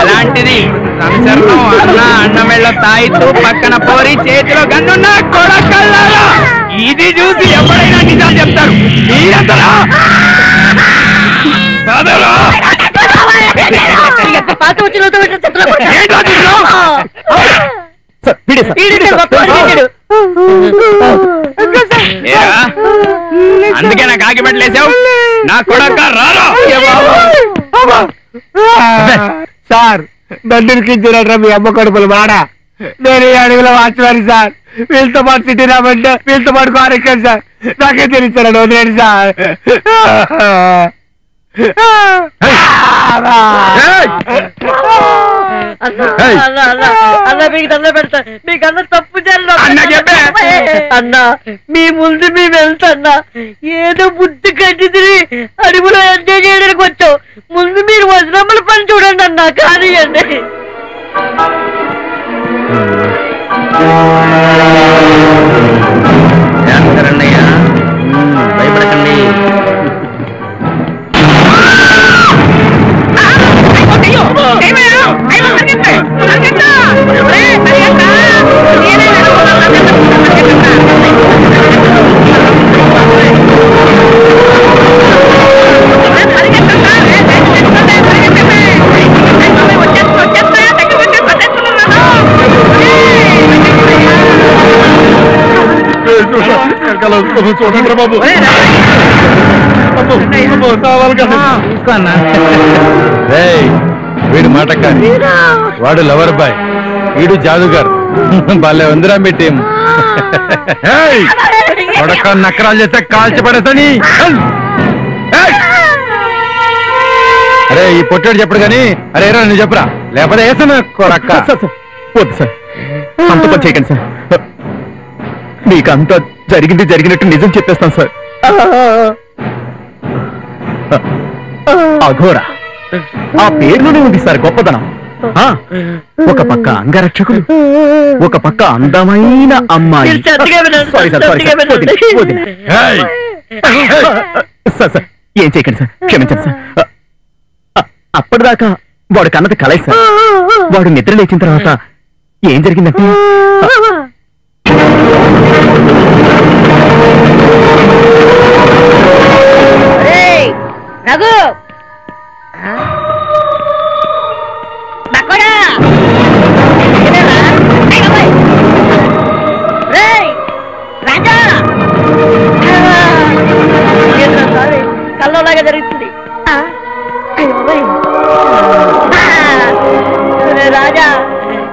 అలాంటిది సంచలనం అన్న మెళ్ళ తాయితూ పక్కన పోరి చేతిలో గన్నున్న కొడకల్లారా. ఇది చూసి ఎవరైనా నిజాలు చెప్తారు. మీరంతరా పాత వచ్చిన సార్ వీడే సార్ అందుకే నా కాకి పెట్టలేసావు నా కొడక రారా సార్ దండికించినట్రా మీ అమ్మ కడుపులు మాడా నేను ఈ అడవిలో వాచ్వాని సార్ వీళ్ళతో పాటు సిటీ రామంటే వీళ్ళతో పాటు కారెక్కాను సార్ నాకే తెలుస్తాను వదిలేండి సార్ అన్న మీకు దండ పెడతా మీకన్నా తప్పు అన్నా మీ ముందు మేము వెళ్తా అన్నా ఏదో బుద్ధి కట్టి తిరిగి అడుగులో ఎంజాయ్ చేయడానికి వచ్చావు ముందు మీరు వజ్రమ్మల పని చూడండి అన్నా కానీ అండి భయపడకండి చూడండి బాబు వీడు మాట కానీ వాడు లవర్ బాయ్ వీడు జాదుగారు భలే ఉందిరా మీ టీం కొడక నకరాలు చేస్తే కాల్చి పడేసని అరే ఈ పొట్టాడు చెప్పడు కానీ అరే రా నువ్వు చెప్పరా లేకపోతే వేసాను కొడక్క వద్దు సార్ అంత పని చేయకండి సార్ మీకు అంతా జరిగినట్టు నిజం చెప్పేస్తాను సార్ అఘోర ఆ పేరులోనే ఉంది సార్ గొప్పదనం ఒక పక్క అంగరక్షకులు ఒక పక్క అందమైన అమ్మాయి సార్ ఏం చేయకండి సార్ క్షమించండి సార్ అప్పటిదాకా వాడు కన్నది కలయి సార్ వాడు నిద్ర లేచిన తర్వాత ఏం జరిగిందంటే రఘు కల్లోలాగా జరుగుతుంది రాజా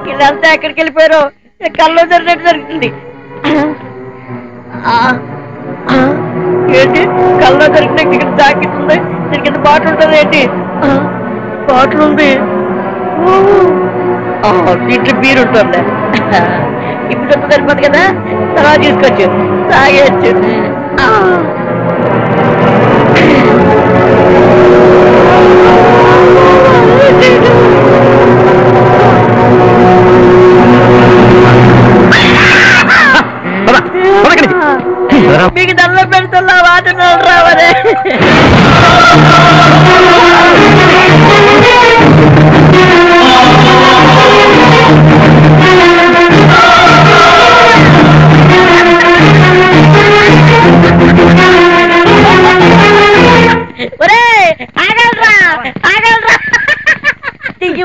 వీళ్ళంతా ఎక్కడికి వెళ్ళిపోయారో కల్లో జరిగినట్టు జరుగుతుంది ఏంటి కల్లో జరిగినట్టు ఇక్కడ జాకెట్ ఉంది దీని కింద బాటిల్ ఉంటుంది ఏంటి బాటిల్ ఉంది దీంట్లో బీరు ఉంటుంది ఇప్పుడు సరిపోదు కదా తర్వాత తీసుకోవచ్చు తాగేయచ్చు మీకు దల్ల పెడుతున్నా వాటినాడు రావరే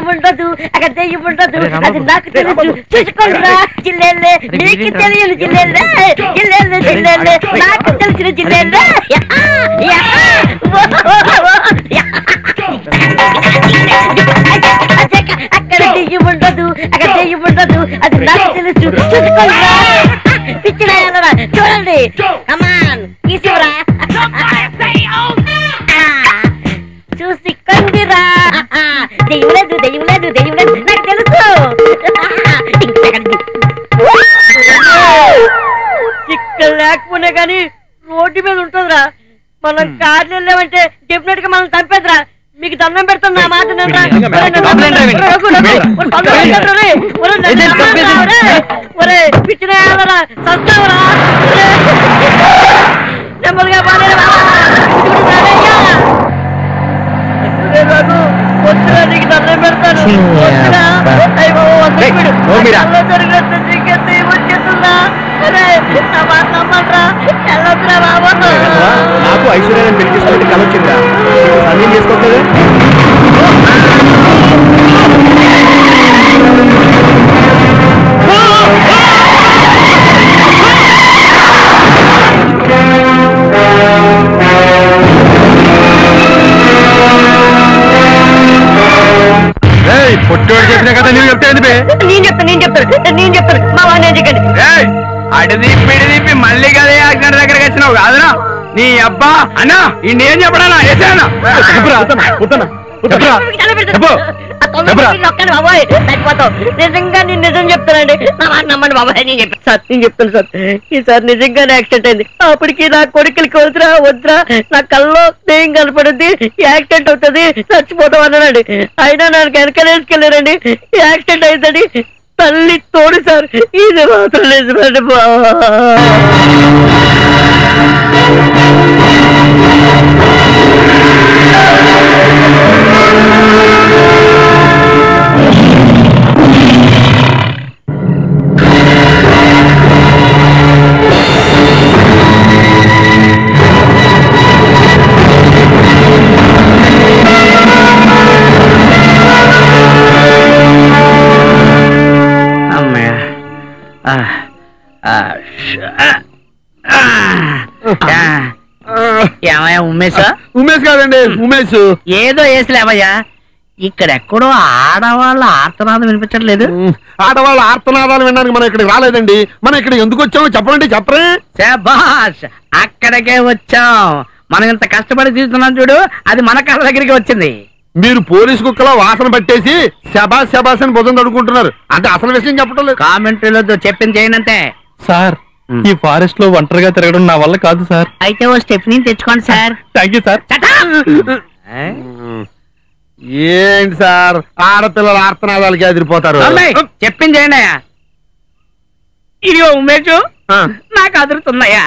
ఉండదు అక్కడ దెయ్యం ఉండదు అది నాకు తెలుసు చూసుకోండిరా జిల్లెల్లే నీకు తెలియదు జిల్లెల్లే జిల్లెల్లే జిల్లెల్లే నాకు తెలిసిన జిల్లెల్లే అక్కడ దెయ్యం ఉండదు అక్కడ దెయ్యం ఉండదు అది నాకు తెలుసు చూసుకోండిరా పిచ్చిరా చూడండి కమాన్ ఈశ్వరా చూసి కొందిరా దెయ్యం లేదు దెయ్యం లేదు దెయ్యం లేదు నాకు తెలుసు ఇక్కడ లేకపోయినా కానీ రోడ్డు మీద ఉంటుందిరా మనం కార్లు వెళ్ళామంటే డెఫినెట్ గా మనం చంపేదిరా మీకు దండం పెడుతున్నా మాట ఒరే పిచ్చిన చస్తావరా నెమ్మదిగా వద్దురా నీకు దండం పెడతాను నాకు ఐశ్వర్యాన్ని పెళ్లి చేసుకోవడానికి కలొచ్చిందా సమయం చేసుకోవట్లేదు పొట్టోడు చెప్పినా కదా నేను చెప్తాను నేను చెప్తాను మా వాడిని చెప్పండి. అడిదిప్పి మళ్ళీ కదా యాక్సిడెంట్ దగ్గరకు వచ్చినావు కాదురా నీ అబ్బా అన్నా ఇంకేం చెప్పడా వేసానా నిజంగా నేను నిజం చెప్తానండి. నమ్మండి బాబాయ్, నేను చెప్పాను సార్, నేను చెప్తాను సార్. ఈసారి నిజంగానే యాక్సిడెంట్ అయింది. అప్పటికి నా కొడుకులకి వద్దురా నా కల్లో దేం కనపడుద్ది, యాక్సిడెంట్ అవుతుంది, చచ్చిపోతాం అన్నాడండి. అయినా నాకు వెనకలేసుకెళ్ళారండి. యాక్సిడెంట్ అయిందండి. తల్లి తోడు సార్, ఇది మాత్రం నిజమండి బాబా. ఏమయ్యా ఉమేషా? ఉమేష్ కాదండి, ఉమేష్. ఏదో వేసలేవయ్యా. ఇక్కడెక్కడో ఆడవాళ్ళ ఆర్తనాదం వినిపించట్లేదు. ఆడవాళ్ళ ఆర్తనాదాలు వినడానికి మనం ఇక్కడికి రాలేదండి. మనం ఇక్కడ ఎందుకు వచ్చామో చెప్పండి. చెప్పరే. శభాష్, అక్కడికే వచ్చాం. మనం ఇంత కష్టపడి తీస్తున్నాం చూడు, అది మన కళ్ళ దగ్గరికి వచ్చింది. మీరు పోలీసు కుక్కలో వాసన పట్టేసి శబాష్ శబాష్ అని భుజం తడుకుంటున్నారు. అంటే అసలు విషయం చెప్పడం లేదు. కామెంటరీలో చెప్పింది చేయనంతే. సార్, ఈ ఫారెస్ట్ లో ఒంటరిగా తిరగడం నా వల్ల కాదు సార్. అయితే ఓ స్టెప్ని తెచ్చుకోండి సార్. Thank you sir. ఏంటి సార్, ఆడపిల్లల ఆర్తనాదాలకి ఎదిరిపోతారు. చెప్పింది చేయండి. ఇదిగో ఉమేష్, నాకు అదురుతున్నాయా?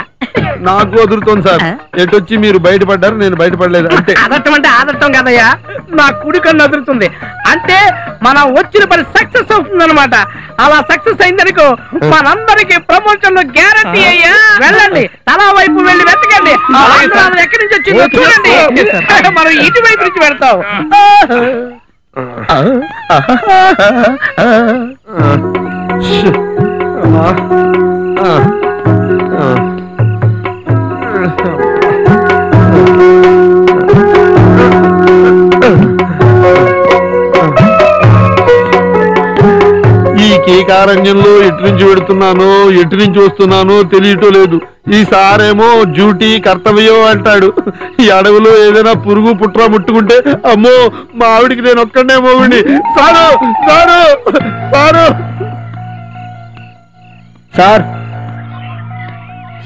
నాకు అదురుతుంది సార్. ఎటొచ్చి మీరు బయటపడ్డారు, నేను బయటపడలేదు. అంటే అదర్థం అంటే ఆదర్థం కదయ్యా, నా కుడి కన్ను అదురుతుంది. అంటే మనం వచ్చిన పని సక్సెస్ అవుతుంది అనమాట. అలా సక్సెస్ అయిందనుకో మనందరికి ప్రమోషన్ గ్యారంటీ అయ్యా. వెళ్ళండి, తలా వైపు వెళ్ళి వెతకండి. ఎక్కడి నుంచి వచ్చిందో చూడండి. మనం ఇటువైపు నుంచి వెళ్తాం. ఈ కీకారణ్యంలో ఎటు నుంచి పెడుతున్నానో ఎటు నుంచి వస్తున్నానో తెలియటం లేదు. ఈసారేమో డ్యూటీ కర్తవ్యం అంటాడు. ఈ అడవిలో ఏదైనా పురుగు పుట్ర ముట్టుకుంటే అమ్మో మా ఆవిడికి నేను ఒక్కడే మోగుండి. Sir sir sir sir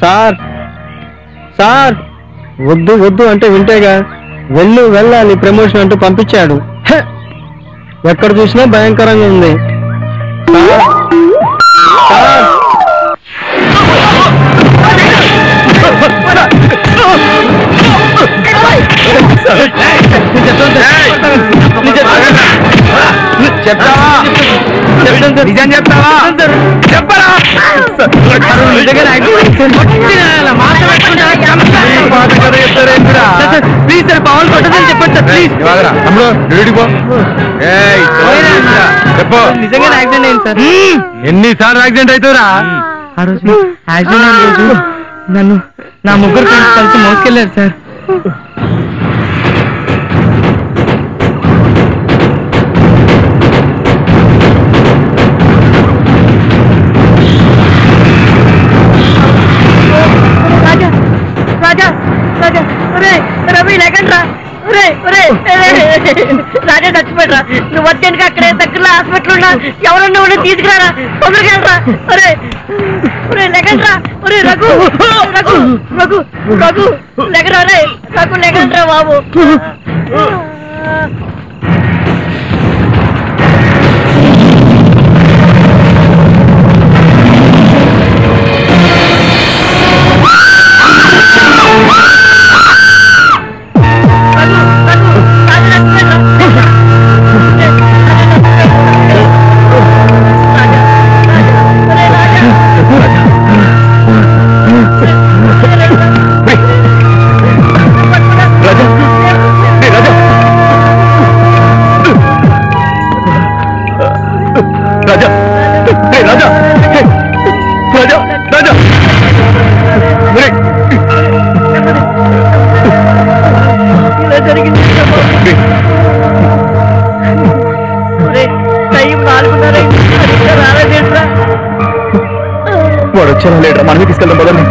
sir sir వద్దు వద్దు అంటే వింటేగా. వెళ్ళాలి ప్రమోషన్ అంటూ పంపించాడు. ఎక్కడ చూసినా భయంకరంగా ఉంది. సార్ నిజం చెప్తావా? చెప్పరా? ప్లీజ్ సార్, పవన్ కొట్టదని చెప్పండి సార్. ప్లీజ్ నిజంగా యాక్సిడెంట్ అయింది సార్. ఎన్నిసార్లు యాక్సిడెంట్ అవుతారా? ఆ రోజు యాక్సిడెంట్ అయిన రోజు నన్ను నా ముగ్గురు ఫ్రెండ్స్ కలిసి మోసుకెళ్ళారు సార్. రవి లేకండ్రా. రాజా చచ్చిపోయిరా. నువ్వు వచ్చానుక అక్కడే దగ్గరలో హాస్పిటల్ ఉన్నా. ఎవరన్నా ఉండి తీసుకురారా, తొందరగా వెళ్ళరా. లేకండ్రా. రఘు రఘు రఘు రఘు లేకరా. రఘు లేకండ్రా బాబు. వచ్చేలా లేడరా, మనమే తీసుకెళ్దాం పదండి.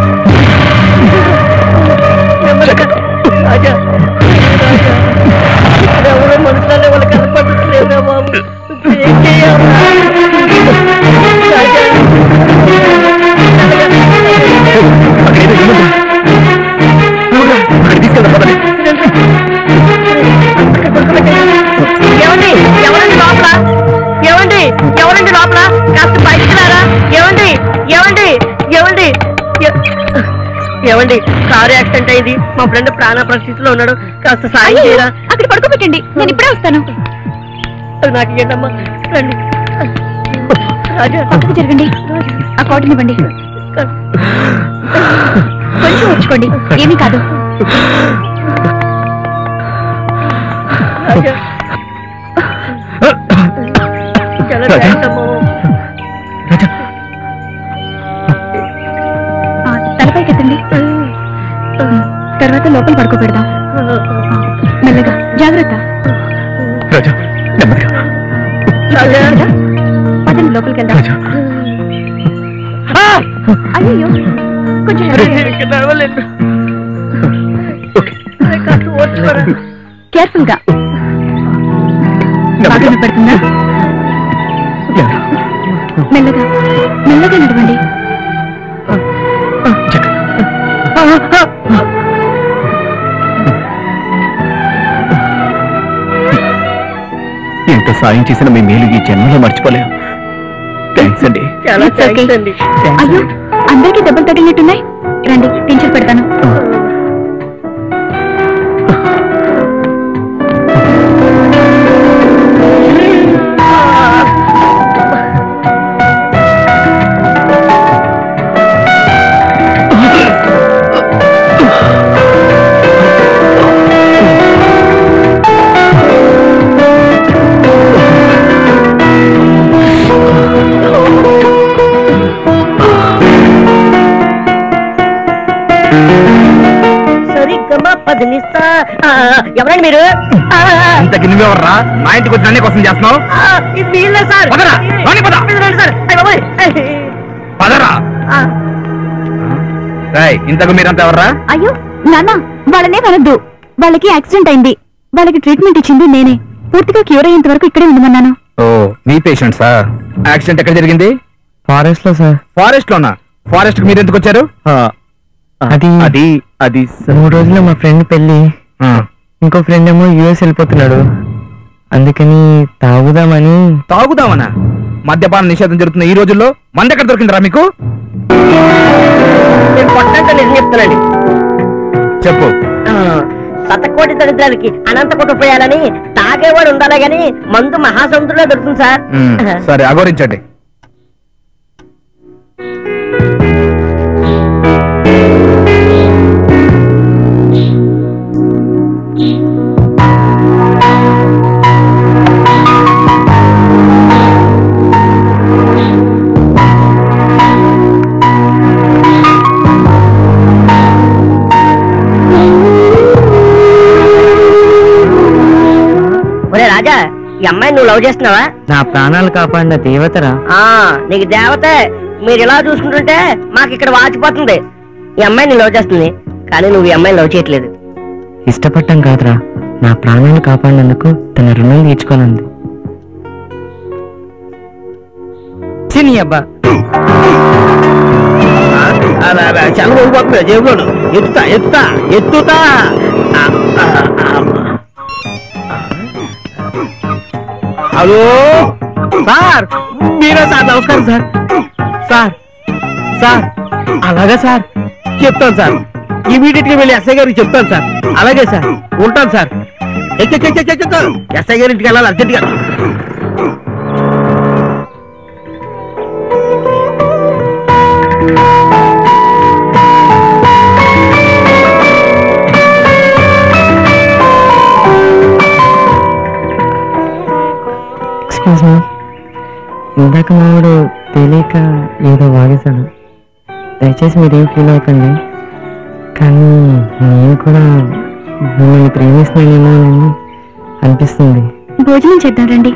రాజా ఎవరో మనుషులలో వాళ్ళు కనపడట్లేదురా బాబు. ఏం చేయాలి రాజా? తీసుకెళ్దాం పదండి. ఏమండి ఎవరండి లోపల? ఏమండి ఎవరండి లోపల? కాస్త బయటికి రారా? ఏమండి ఏమండి ఏమండి ఏమండి కారు యాక్సిడెంట్ అయింది, మా ఫ్రెండ్ ప్రాణ పరిస్థితిలో ఉన్నాడు, కాస్త సాయం చేయరా? అక్కడ పడుకోబెట్టండి, నేను ఇప్పుడే వస్తాను. నాకు ఏంటమ్మా రండి. రాజా పక్కకు జరగండి, ఆ కాటన్ ఇవ్వండి, కొంచెం వచ్చుకోండి, ఏమీ కాదు. రాజా చాలా థ్యాంక్స్ అమ్మా. తలపైకి ఎత్తండి, తర్వాత లోపల పడుకోబెడదాం. మెల్లగా, జాగ్రత్త. పదండి లోపలికి వెళ్దాం. అయ్యో కొంచెం కేర్ఫుల్ గా. బాగా పడుతుందా? మెల్లగా మెల్లగా నడవండి. ఎంత సాయం చేసిన మీ మేలు ఈ జన్మలో మర్చిపోలేం. థ్యాంక్స్ అండి. చాలా థ్యాంక్స్ అండి. అయ్యో అందరికీ దెబ్బలు తగిలినట్టున్నాయి, రండి పింఛన్ పెడతాను. ఎవరండి మీరు? ఇంతకి నువ్వెవర్రా? మా ఇంటికి వచ్చి నన్నే కోసం చేస్తున్నావు? ఇది వీళ్ళే సార్. పదరా, రాని పద. పదరా. ఇంతకు మీరంతా ఎవర్రా? అయ్యో నాన్న, వాళ్ళనే వనద్దు, వాళ్ళకి యాక్సిడెంట్ అయింది, వాళ్ళకి ట్రీట్మెంట్ ఇచ్చింది నేనే. పూర్తిగా క్యూర్ అయ్యేంత వరకు ఇక్కడే ఉండమన్నాను. ఓ మీ పేషెంట్సా? యాక్సిడెంట్ ఎక్కడ జరిగింది? ఫారెస్ట్ లో సార్. ఫారెస్ట్ లోనా? ఫారెస్ట్ కి మీరు ఎందుకు వచ్చారు? అది అది అది 3 రోజుల్లో మా ఫ్రెండ్ పెళ్లి, ఇంకో ఫ్రెండ్ ఏమో యుఎస్ వెళ్ళిపోతున్నాడు, అందుకని తాగుదామని. తాగుదామనా? మద్యపాన నిషేధం జరుగుతున్న ఈ రోజుల్లో మంద ఎక్కడ దొరికిందిరా మీకు? నేను కొట్టంత నిజం చెప్తానండి. చెప్పు. శతకోటి దరిద్రాలకి అనంత కుటుంబాలని తాగేవాడు ఉండాలి గాని మందు మహాసముద్రంలో దొరుకుతుంది సార్. సరే అగోరించండి. రాజా, ఈ అమ్మాయిని నువ్వు లవ్ చేస్తున్నావా? నా ప్రాణాలు కాపాడిన దేవతరా. నీకు దేవతే. మీరు ఇలా చూసుకుంటుంటే మాకు ఇక్కడ వాచిపోతుంది. ఈ అమ్మాయిని లవ్ చేస్తుంది, కానీ నువ్వు ఈ అమ్మాయిని లవ్ చేయట్లేదు. ఇష్టపడటం కాదురా, నా ప్రాణాలు కాపాడినందుకు తన రుణం తీర్చుకోనంది. చిన్ని అబ్బా చల్ల ఊడిపోతుంది జేబులోను. ఎత్తుతా ఎత్తుతా ఎత్తుతా. హలో సార్, మీరే సార్? నమస్కారం సార్. సార్ సార్ అలాగే సార్, చెప్తాను సార్, ఇమీడియట్ గా వెళ్ళి ఎస్ఐ గారికి చెప్తాను సార్. అలాగే సార్, ఉంటాను సార్. ఎస్ఐ గారి ఇంటికి వెళ్ళాలి అర్జెంట్ గా. ఇందాక మావాడు తెలియక ఏదో వాగేశాడు, దయచేసి మీరేం ఫీల్ అవ్వకండి. కానీ నేను కూడా మిమ్మల్ని ప్రేమిస్తున్నానేమో అని అనిపిస్తుంది. భోజనం చేద్దాం రండి.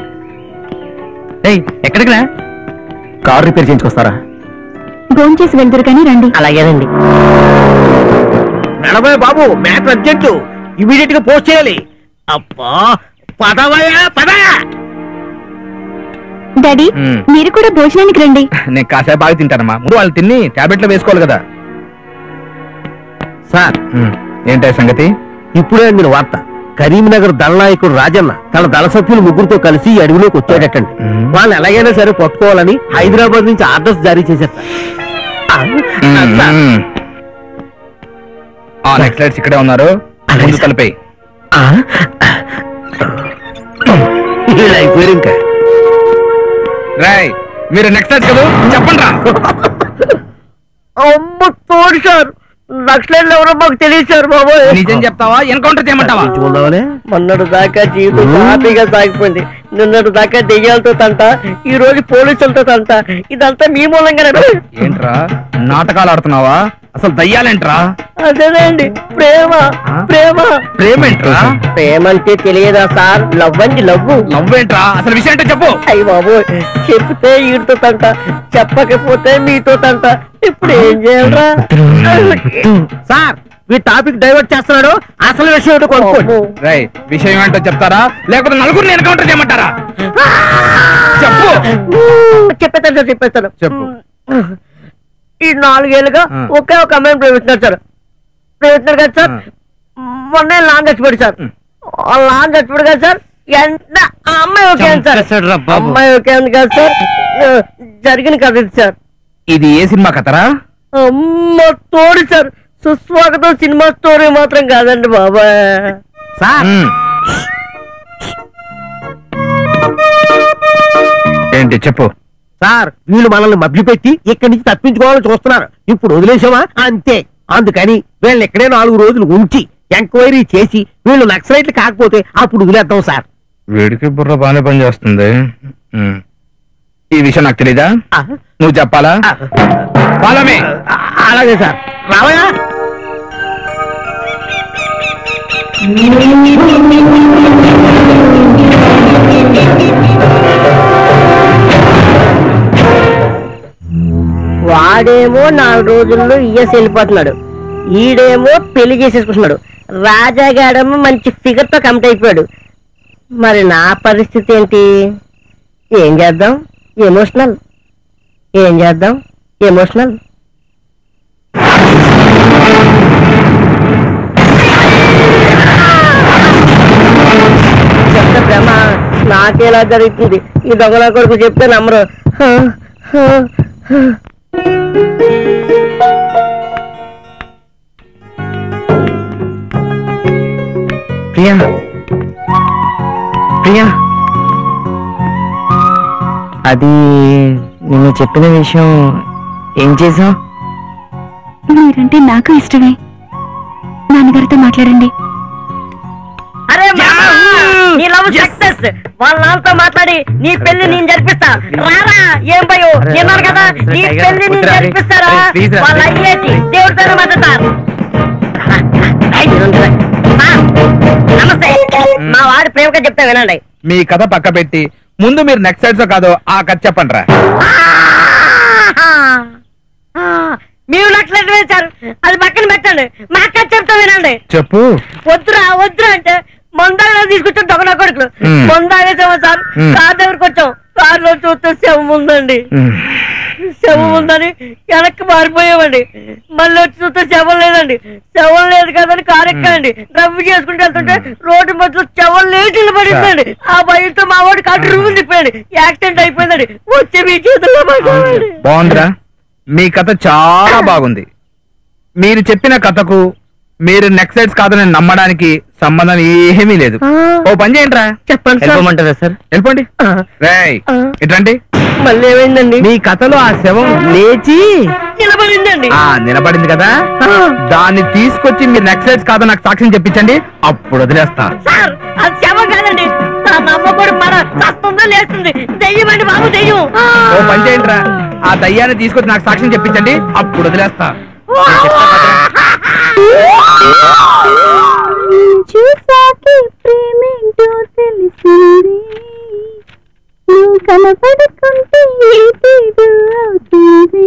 ఎక్కడికి రా? కార్ రిపేర్ చేయించుకొస్తారా? భోంచేసి వెళ్తురు కానీ రండి. అలాగేనండి. నడవయ్య బాబు, మ్యాటర్ అర్జెంటు, ఇమీడియట్ గా పోస్ట్ చేయాలి. అబ్బా పదవయ్యా పద. డాడీ మీరు కూడా భోజనానికి రండి. నేను కాసేపు బాగా తింటానమ్మా, ముందు వాళ్ళు తిని టాబ్లెట్లు వేసుకోవాలి కదా. సార్ ఏంటో సంగతి? ఇప్పుడే అందిన వార్త. కరీంనగర్ దళనాయకుడు రాజన్న తన దళ సభ్యులు ముగ్గురుతో కలిసి ఈ అడవిలోకి వచ్చాడటండి. వాళ్ళని ఎలాగైనా సరే పట్టుకోవాలని హైదరాబాద్ నుంచి ఆర్డర్స్ జారీ చేశారు. నెక్స్ట్ ఇక్కడే ఉన్నారు, ముందు తలపై అయిపోయారు ఇంకా. రాయ్ మీరు నెక్స్ట్ కదా చెప్పండి రా. అమ్మ తోడు సార్, నక్సలైట్లు ఎవరో మాకు తెలియదు సార్ బాబోయ్. నిజం చెప్తావా ఎన్కౌంటర్ చేయమంటావా? మొన్నటి దాకా జీవితం హ్యాపీగా సాగిపోయింది. నిన్నటి దాకా దెయ్యాలతో తంట, ఈ రోజు పోలీసులతో తంట. ఇదంతా మీ మూలంగానే. ఏంట్రా నాటకాలు ఆడుతున్నావా? అసలు దయ్యాలేంట్రా? అదేనండి ప్రేమ. ప్రేమ ప్రేమ ఏంట్రా? ప్రేమ అంటే తెలియదా సార్? లవ్ అండి, లవ్. లవ్ ఏంట్రా? అసలు విషయం ఏంటో చెప్పు. అయ్యి బాబు, చెప్తే వీడితో తంట, చెప్పకపోతే మీతో తంట. ఇప్పుడు ఏం చేయాలరా? సార్ మీ టాపిక్ డైవర్ట్ చేస్తున్నాడు, అసలు విషయం ఏంటో కొనుక్కోండి. రై విషయం ఏంటో చెప్తారా లేకపోతే నలుగురిని ఎన్కౌంటర్ చేయమంటారా? చెప్పు. చెప్పేస్తాను సార్, చెప్పేస్తాను. చెప్పు. ఈ 4 ఏళ్ళుగా ఒకే ఒక అమ్మాయిని ప్రేమిస్తున్నారు సార్. ప్రేమిస్తున్నారు కదా సార్. మొన్న లాంగ్ చచ్చిపోయాడు సార్. లాంగ్ చచ్చిపోయాడు కదా సార్. ఎంత ఆ అమ్మాయి ఓకే అంది సార్. అమ్మాయి ఓకే అంది కదా సార్. జరిగిన కథ ఇది సార్. ఇది ఏ సినిమా కథరా? అమ్మ తోడు సార్, సుస్వాగతం సినిమా స్టోరీ మాత్రం కాదండి బాబా. సార్ ఏంటి చెప్పు. సార్ వీళ్ళు మనల్ని మభ్యపెట్టి ఇక్కడి నుంచి తప్పించుకోవాలని చూస్తున్నారు. ఇప్పుడు వదిలేసామా అంతే. అందుకని వీళ్ళని ఇక్కడే 4 రోజులు ఉంచి ఎంక్వైరీ చేసి వీళ్ళు నక్సలైట్లు కాకపోతే అప్పుడు వదిలేద్దాం సార్. వీడికి బుర్ర బాగానే పని చేస్తుంది. ఈ విషయం నాకు తెలీదా? నువ్వు చెప్పాలా? Follow me. అలాగే సార్. రావయ్యా. వాడేమో 4 రోజుల్లో ఇయస్ వెళ్ళిపోతున్నాడు, ఈడేమో పెళ్లి చేసేసుకుంటున్నాడు. రాజాగాడేమో మంచి ఫిగర్ తో కమిట్ అయిపోయాడు. మరి నా పరిస్థితి ఏంటి? ఏం చేద్దాం? ఎమోషనల్. ఏం చేద్దాం? ఎమోషనల్. చెప్త భ్రమ నాకేలా జరుగుతుంది. ఈ దొంగల కొడుకు చెప్తే నమ్మరు. ప్రియా, ప్రియా, అది నేను చెప్పిన విషయం ఏం చేసావు? మీరంటే నాకు ఇష్టమే. నాన్నగారితో మాట్లాడండి. అరే నీ లవ్ సక్సెస్. వాళ్ళ నాన్నతో మాట్లాడి నీ పెళ్లి నేను జరిపిస్తా. రారా, ఏం భయం? విన్నారు కదా, నీ పెళ్లి నేను జరిపిస్తారా? వాళ్ళ అయ్యేసి దేవుడితో మాట్లాడతారు. నమస్తే, మా వాడి ప్రేమగా చెప్తా వినండి. మీ కథ పక్క పెట్టి ముందు మీరు నెక్స్ట్ సైడ్స్ కాదో ఆ కథ చెప్పండి రా. మీరు నక్సలైట్ వేశారు, అది పక్కన పెట్టండి. మా కథ చెప్తా వినండి. చెప్పు. వద్దురా వద్దురా అంటే మందాగా తీసుకొచ్చాం దొంగ కొడుకులు. మందాగేసామా సార్, కార్ దగ్గరకు వచ్చాం. కార్ లో చూస్తే శవం ఉందండి. శవం ఉందని వెనక్కి మారిపోయామండి. మళ్ళీ వచ్చి చూస్తే శవం లేదండి. శవం లేదు కదని కారు ఎక్కానండి. డ్రైవ్ చేసుకుంటూ వెళ్తుంటే రోడ్డు మధ్యలో శవం లేచి నిలబడిందండి. ఆ భయంతో మా వాడు కట్టు రూములు తిప్పాడు. యాక్సిడెంట్ అయిపోయిందండి. వచ్చి మీ చేతుల్లో మాట్లాడండి. బాగుందిరా, మీ కథ చాలా బాగుంది. మీరు చెప్పిన కథకు మీరు నెక్స్ట్ సైడ్స్ కాదని నమ్మడానికి సంబంధం ఏమీ లేదు. ఓ పని చేయండి రా. చెప్పండి సార్. వెళ్ళిపోమంటారా సార్? వెళ్ళిపోండి. రేయ్ ఇట్రండి. మళ్ళీ ఏమైందండి? మీ కథలో ఆ శవం లేచి నిలబడిందండి. నిలబడింది కదా, దాన్ని తీసుకొచ్చి మీరు నెక్స్ట్ సైడ్స్ కాదని నాకు సాక్ష్యం చెప్పించండి, అప్పుడు వదిలేస్తా. సార్ అది శవం కాదండి. నా నమ్మకూడదు, మన చస్తుందో లేస్తుంది. దెయ్యమండి బాబు, దెయ్యం. ఓ పని చేయండి రా, ఆ దయ్యాన్ని తీసుకొచ్చి నాకు సాక్ష్యం చెప్పించండి, అప్పుడు వదిలేస్తా. చూసాకే ప్రేమేంటో తెలిసింది, నువ్వు కనపడుకుంటే ఏదేదో అవుతుంది.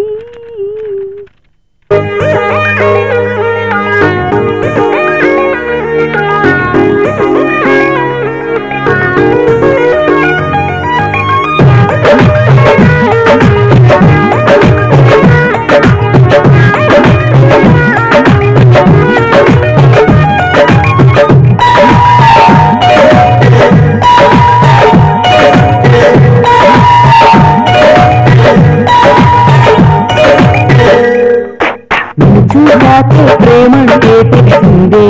చూసాకే ప్రేమంటే తెలిసిందే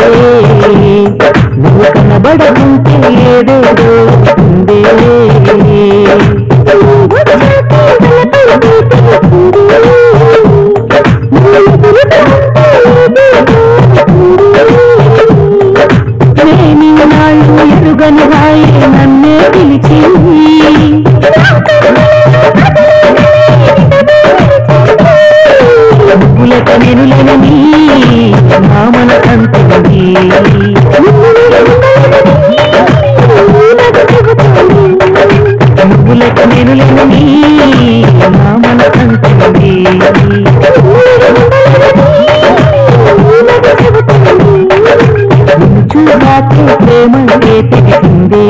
నువ్వు కనబడకుంటే ఏదేదో ఉందే నేనిన్నాళ్ళు ఎరుగని రాయే నన్నే పిలిచింది నువ్వులక నేను లేనని నా మనసంటుంది నువ్వులక నేను లేనని నా మనసంటుంది నిన్ను చూసాకే ప్రేమంటే తెలిసిందే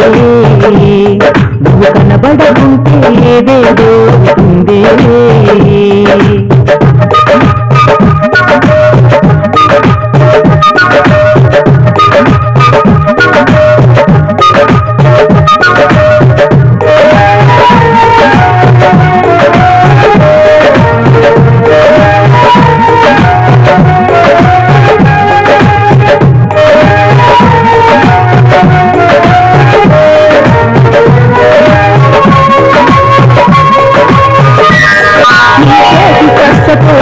నువ్వు కనబడకుంటే ఏదేదో ఉందే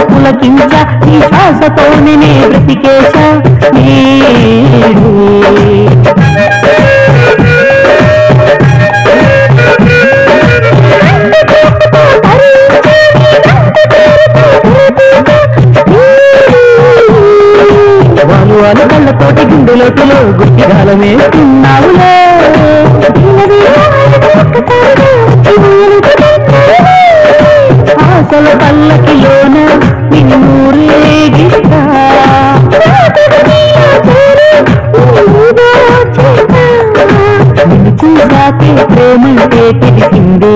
పులకించ ఈ శ్వాసతో నేనే బ్రతికేశ వాళ్ళు వాళ్ళ కళ్ళతోటి గుండెలోతులో గుర్తిగాలమేస్తున్నావులే ఆశల పల్లకిలోన నిన్నూరేగిస్తా నిన్ను చూసాకే ప్రేమంటే తెలిసిందే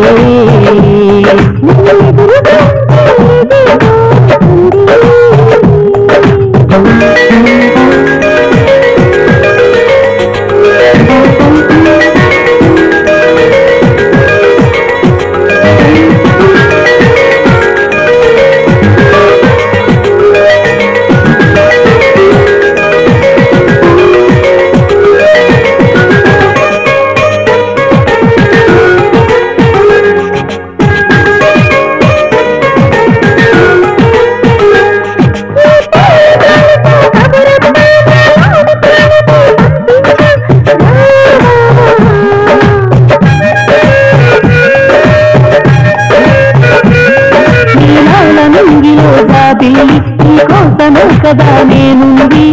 నీకోసమే కదా నేనుంది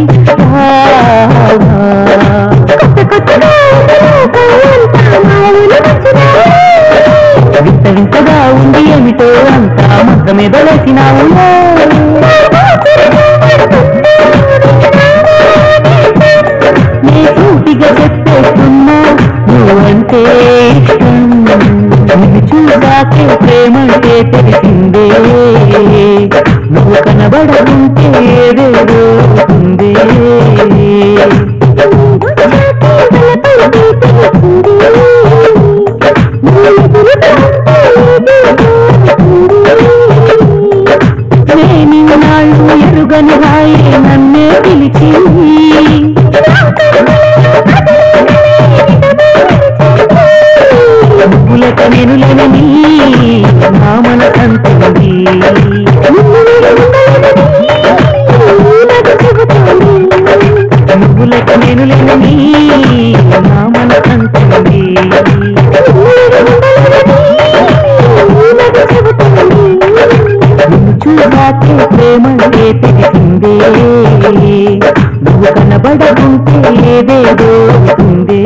వింత వింతగా ఉంది ఏమిటో అంతా మంచ మీద వేసినావు నీ సూటిగా చెప్పేస్తున్నా నువ్వంటే ఇష్టం నిన్ను చూసాకే ప్రేమంటే తెలిసిందే నువ్వు కనబడకుంటే ఏదేదో ఉందే నేనిన్నాళ్ళు ఎరుగని రాయే నన్నే పిలిచింది నువ్వులక నేను లేనని నా మనసంటుంది నువ్వులక నేను లేనని నా మనసంటుంది నిన్ను చూసాకే ప్రేమంటే తెలిసిందే నువ్వు కనబడకుంటే ఏదేదో ఉందే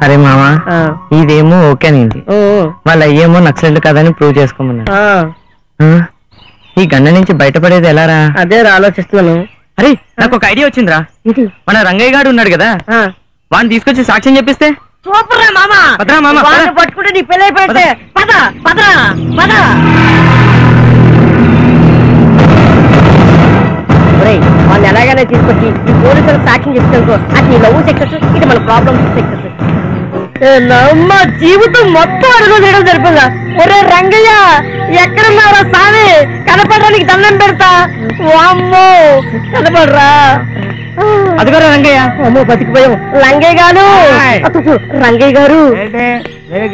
అరే మామ ఇదేమో ఓకేనండి వాళ్ళ అయ్యేమో నక్సలైట్లు కదని ప్రూవ్ చేసుకోమన్నారు. ఈ గండ నుంచి బయటపడేది ఎలారా? అదే ఆలోచిస్తున్నాను. అరే నాకు ఒక ఐడియా వచ్చిందిరా. మన రంగయ్య గారు ఉన్నాడు కదా, వాడిని తీసుకొచ్చి సాక్ష్యం చెప్పిస్తే. సూపర్ రా మామ. పదరా మామ, వాడిని పట్టుకుంటే నీ పెళ్ళి అయిపోతే పద పదరా పద. వాళ్ళని ఎలాగైనా తీసుకొచ్చి ఈ పోలీసులకు సాక్ష్యం చెప్తాను. అది నీ లవ్ సెక్టర్స్, ఇది మన ప్రాబ్లమ్ సెక్టర్స్. నమ్మ జీవితం మొత్తం అడుగు చేయడం జరిపిందా? ఒరే రంగయ్య ఎక్కడున్నారా సామి? కనపడడానికి దండం పెడతా. వామ్మో కనపడరా? అదిగోరా రంగయ్య. అమ్మో బతికిపోయాం. రంగయ్య గారు, రంగయ్య గారు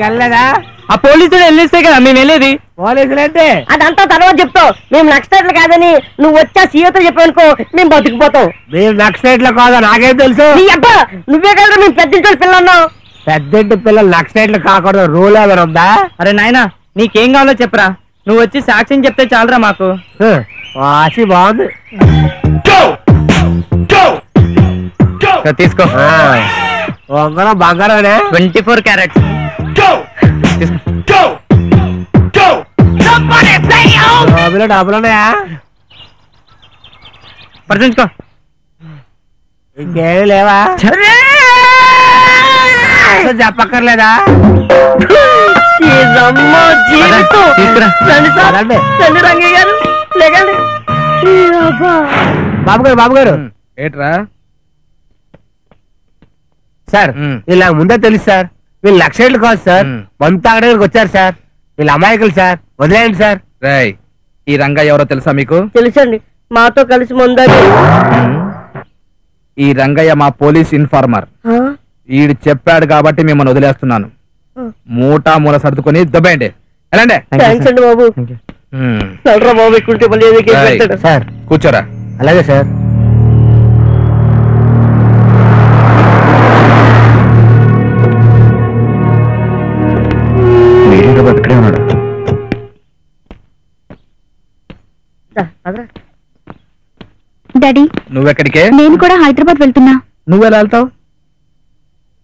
వెళ్ళలేదా? ఆ పోలీసులు వెళ్ళేస్తే కదా మేము వెళ్ళేది. పోలీసులంటే అదంతా తర్వాత చెప్తావు. మేము నక్సలైట్లు కాదని నువ్వు వచ్చా సీఎతో చెప్పానుకో, మేము బతికిపోతాం. మీరు నక్సలైట్లు కాదా? నాకేం తెలుసు. నీ అబ్బా నువ్వే కదా మేము పెద్దింటి పిల్లన్నావు. పెద్దంటి పిల్లలు నక్సలైట్లు కాకూడదు రూల్ ఏమైనా ఉందా? అరే నాయనా నీకేం కావాలో చెప్పరా, నువ్వు వచ్చి సాక్ష్యం చెప్తే చాలరా మాకు. వాసి బాగుంది. తీసుకో. ఉంగరం బంగారమేనా? 24 క్యారెట్స్. డబ్బులున్నాయా? పర్సెంట్కో. ఇంకేమీ లేవా? చెప్పక్కర్లేదా? రంగయ్య గారు లేకండి. బాబు గారు ఏట్రా సార్, వీళ్ళు నాకు ముందే తెలుసు సార్. వీళ్ళు నక్సలైట్లు కాదు సార్, మందు తాగడానికి వచ్చారు సార్. వీళ్ళు అమాయకులు సార్, వదిలేయండి సార్. రేయ్ ఈ రంగయ్య ఎవరో తెలుసా మీకు? తెలుసండి, మాతో కలిసి ముందని. ఈ రంగయ్య మా పోలీస్ ఇన్ఫార్మర్. ఈడు చెప్పాడు కాబట్టి మిమ్మల్ని వదిలేస్తున్నాను. మూటా మూల సర్దుకొని దొబ్బేయండి. ఎలాండి? థ్యాంక్స్ అండి బాబు. చల్రా బాబు ఎక్కుంటే మళ్ళీ ఏదో కేసు పెడతాడు. సార్ కూర్చోరా. అలాగే సార్. ఇక్కడే ఉన్నాడు. డాడీ నువ్వెక్కడికే? నేను కూడా హైదరాబాద్ వెళ్తున్నా. నువ్వెలా వెళ్తావు?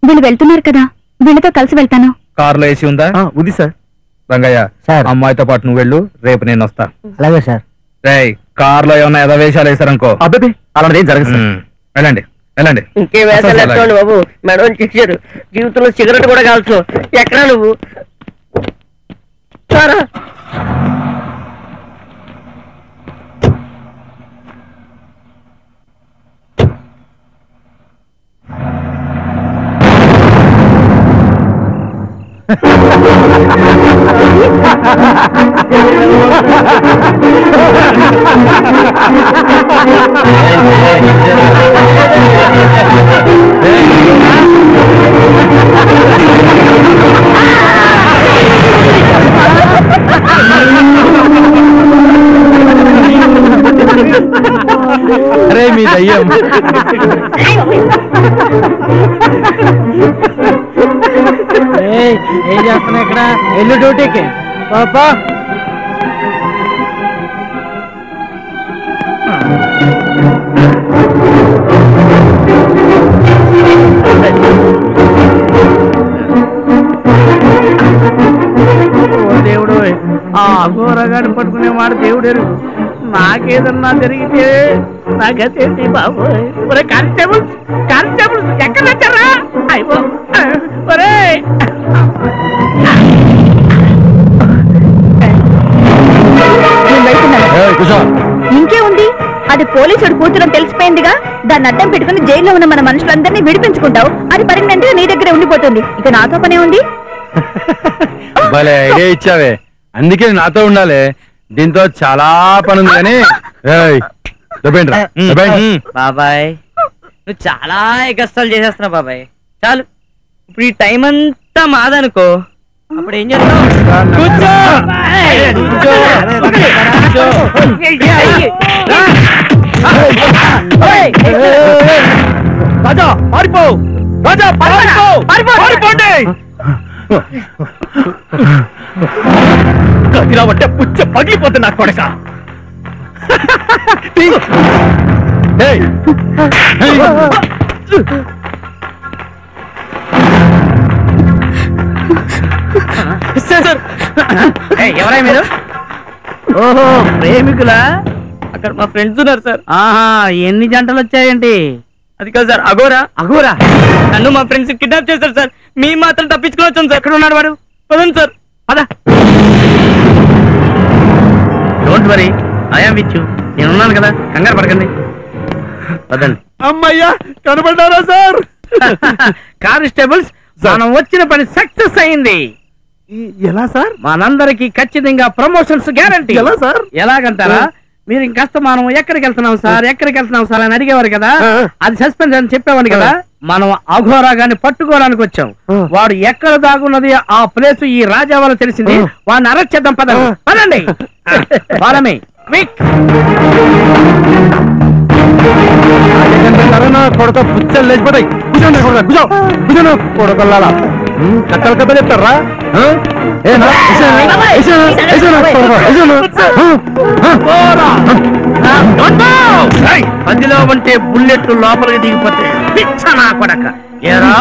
వీళ్ళు వెళ్తున్నారు కదా, వీళ్ళతో కలిసి వెళ్తాను. కారులో ఏసీ ఉందా? ఉంది సార్. రంగయ్య సార్. అమ్మాయితో పాటు నువ్వు వెళ్ళు, రేపు నేను వస్తా. అలాగే సార్. రేయ్ కారులో ఏమన్నా ఎదవేశాలు వేశారనుకో. అబ్బాయి అలాంటిది ఏం జరగదు సార్. వెళ్ళండి వెళ్ళండి. ఇంకే వేసాలు వేసుకోండి బాబు. మేడం చేశారు, జీవితంలో సిగరెట్ కూడా కాల్చు. ఎక్కడా నువ్వు సారా? అరే మీ దయ్యం. ఏం చేస్తున్నా ఇక్కడ? ఎల్లు డ్యూటీకి పాపా. దేవుడు ఆ అఘోరగాడు పట్టుకునే మాట దేవుడు. నాకేదన్నా జరిగితే నా గతేంటి బాబు? ఒరే కానిస్టేబుల్స్, కానిస్టేబుల్స్ ఎక్కడ వచ్చారా? అయిపో ఒరే. ఇంకే ఉంది, అది పోలీసుడు కూతురని తెలిసిపోయిందిగా. దాన్ని అడ్డం పెట్టుకుని జైల్లో ఉన్న మన మనుషులందరినీ విడిపించుకుంటావు. అది పర్మనెంట్ గా నీ దగ్గరే ఉండిపోతుంది. ఇక నాతో పనే ఉంది. భలే ఐడియా ఇచ్చావే, అందుకే నాతో ఉండాలి. దీంతో చాలా పని ఉంది కానీ బాబాయ్ నువ్వు చాలా ఎగస్టాలు చేసేస్తున్నావు బాబాయ్. చాలు, ఇప్పుడు ఈ టైం అంతా మాదనుకో, అప్పుడు ఏం చేస్తావు? కూర్చో. రాజా పారిపో, రాజా పారిపో, పారిపోండి. గదిలా పట్టే పుచ్చ పగిలిపోతుంది నా కొడక. ఎవరై మీరు? ఓహో ప్రేమికులా? అక్కడ మా ఫ్రెండ్స్ ఉన్నారు సార్. ఆహా ఎన్ని జంటలు వచ్చాయేంటి? అది కాదు సార్, అఘోరా అఘోరా నన్ను మా ఫ్రెండ్స్ కిడ్నాప్ చేశారు సార్. మీ మాత్రం తప్పించుకుని వచ్చాం సార్. ఎక్కడ ఉన్నాడు వాడు? పదండి సార్. పద. Don't worry, I'm with you. నేనున్నాను కదా, కంగారు పడకండి. పదండి. అమ్మయ్యా కనబడ్డారా సార్? కానిస్టేబుల్స్, మనం వచ్చిన పని సక్సెస్ అయింది. ఎలా సార్? మనందరికి ఖచ్చితంగా ప్రమోషన్స్ గ్యారంటీ. ఎలా సార్? ఎలాగంటారా? మీరు ఇంకాస్త మనం ఎక్కడికి వెళ్తున్నాం సార్ అని అడిగేవారు కదా, అది సస్పెన్స్ అని చెప్పేవాడు కదా. మనం అఘోరా గాని పట్టుకోవడానికి వచ్చాం. వాడు ఎక్కడ దాగున్నది ఆ ప్లేస్ ఈ రాజా వాళ్ళు తెలిసింది. వాడిని అరెస్ట్ చేద్దాం. పదండి బాలమే క్విక్. కొడక పుచ్చలు లేచిపోతాయి. కూర్చోండి కూర్చోండి కొడకల్లాలా కథలు కథ చెప్తారా? మధ్యలో ఉంటే బుల్లెట్ లోపలికి దిగిపోతే పిచ్చ నా కొడక. ఏరా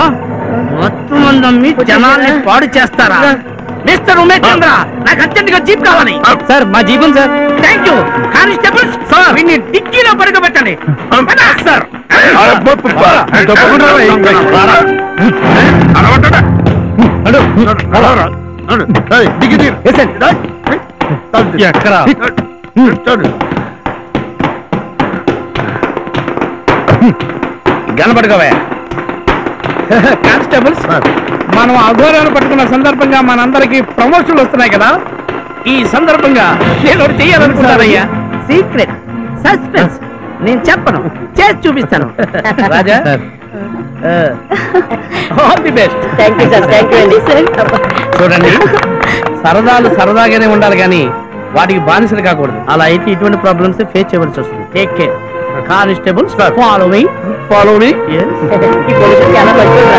మొత్తం మందమ్మి జనాల్ని పాడు చేస్తారా? మిస్టర్ ఉమేష్ చంద్ర, నాకు అర్జెంట్ గా జీప్ కావాలి. సార్ మా Jeevan sir. Thank you. Constables sir, వీడిని డిక్కీలో పడుకోబెట్టండి. సార్ ఎక్కడా గనపడుకోవే. కానిస్టేబుల్స్, మనం అఘోరాన్ని పట్టుకున్న సందర్భంగా మనందరికి ప్రమోషన్లు వస్తున్నాయి కదా. ఈ సందర్భంగా నేను ఒకటి చెయ్యాలనుకుంటానయ్యా. Secret suspense. నేను చెప్పను, చేసి చూపిస్తాను. Raja, all the best. Thank you sir. Thank you అండి సార్. చూడండి, సరదాలు సరదాగానే ఉండాలి కానీ వాటికి బానిసలు కాకూడదు. అలా అయితే ఇటువంటి ప్రాబ్లమ్స్ ఫేస్ చేయవలసి వస్తుంది. Take care. Constables, follow me. Follow మీ. ఈ పోలీసులు చాలా మంచిగా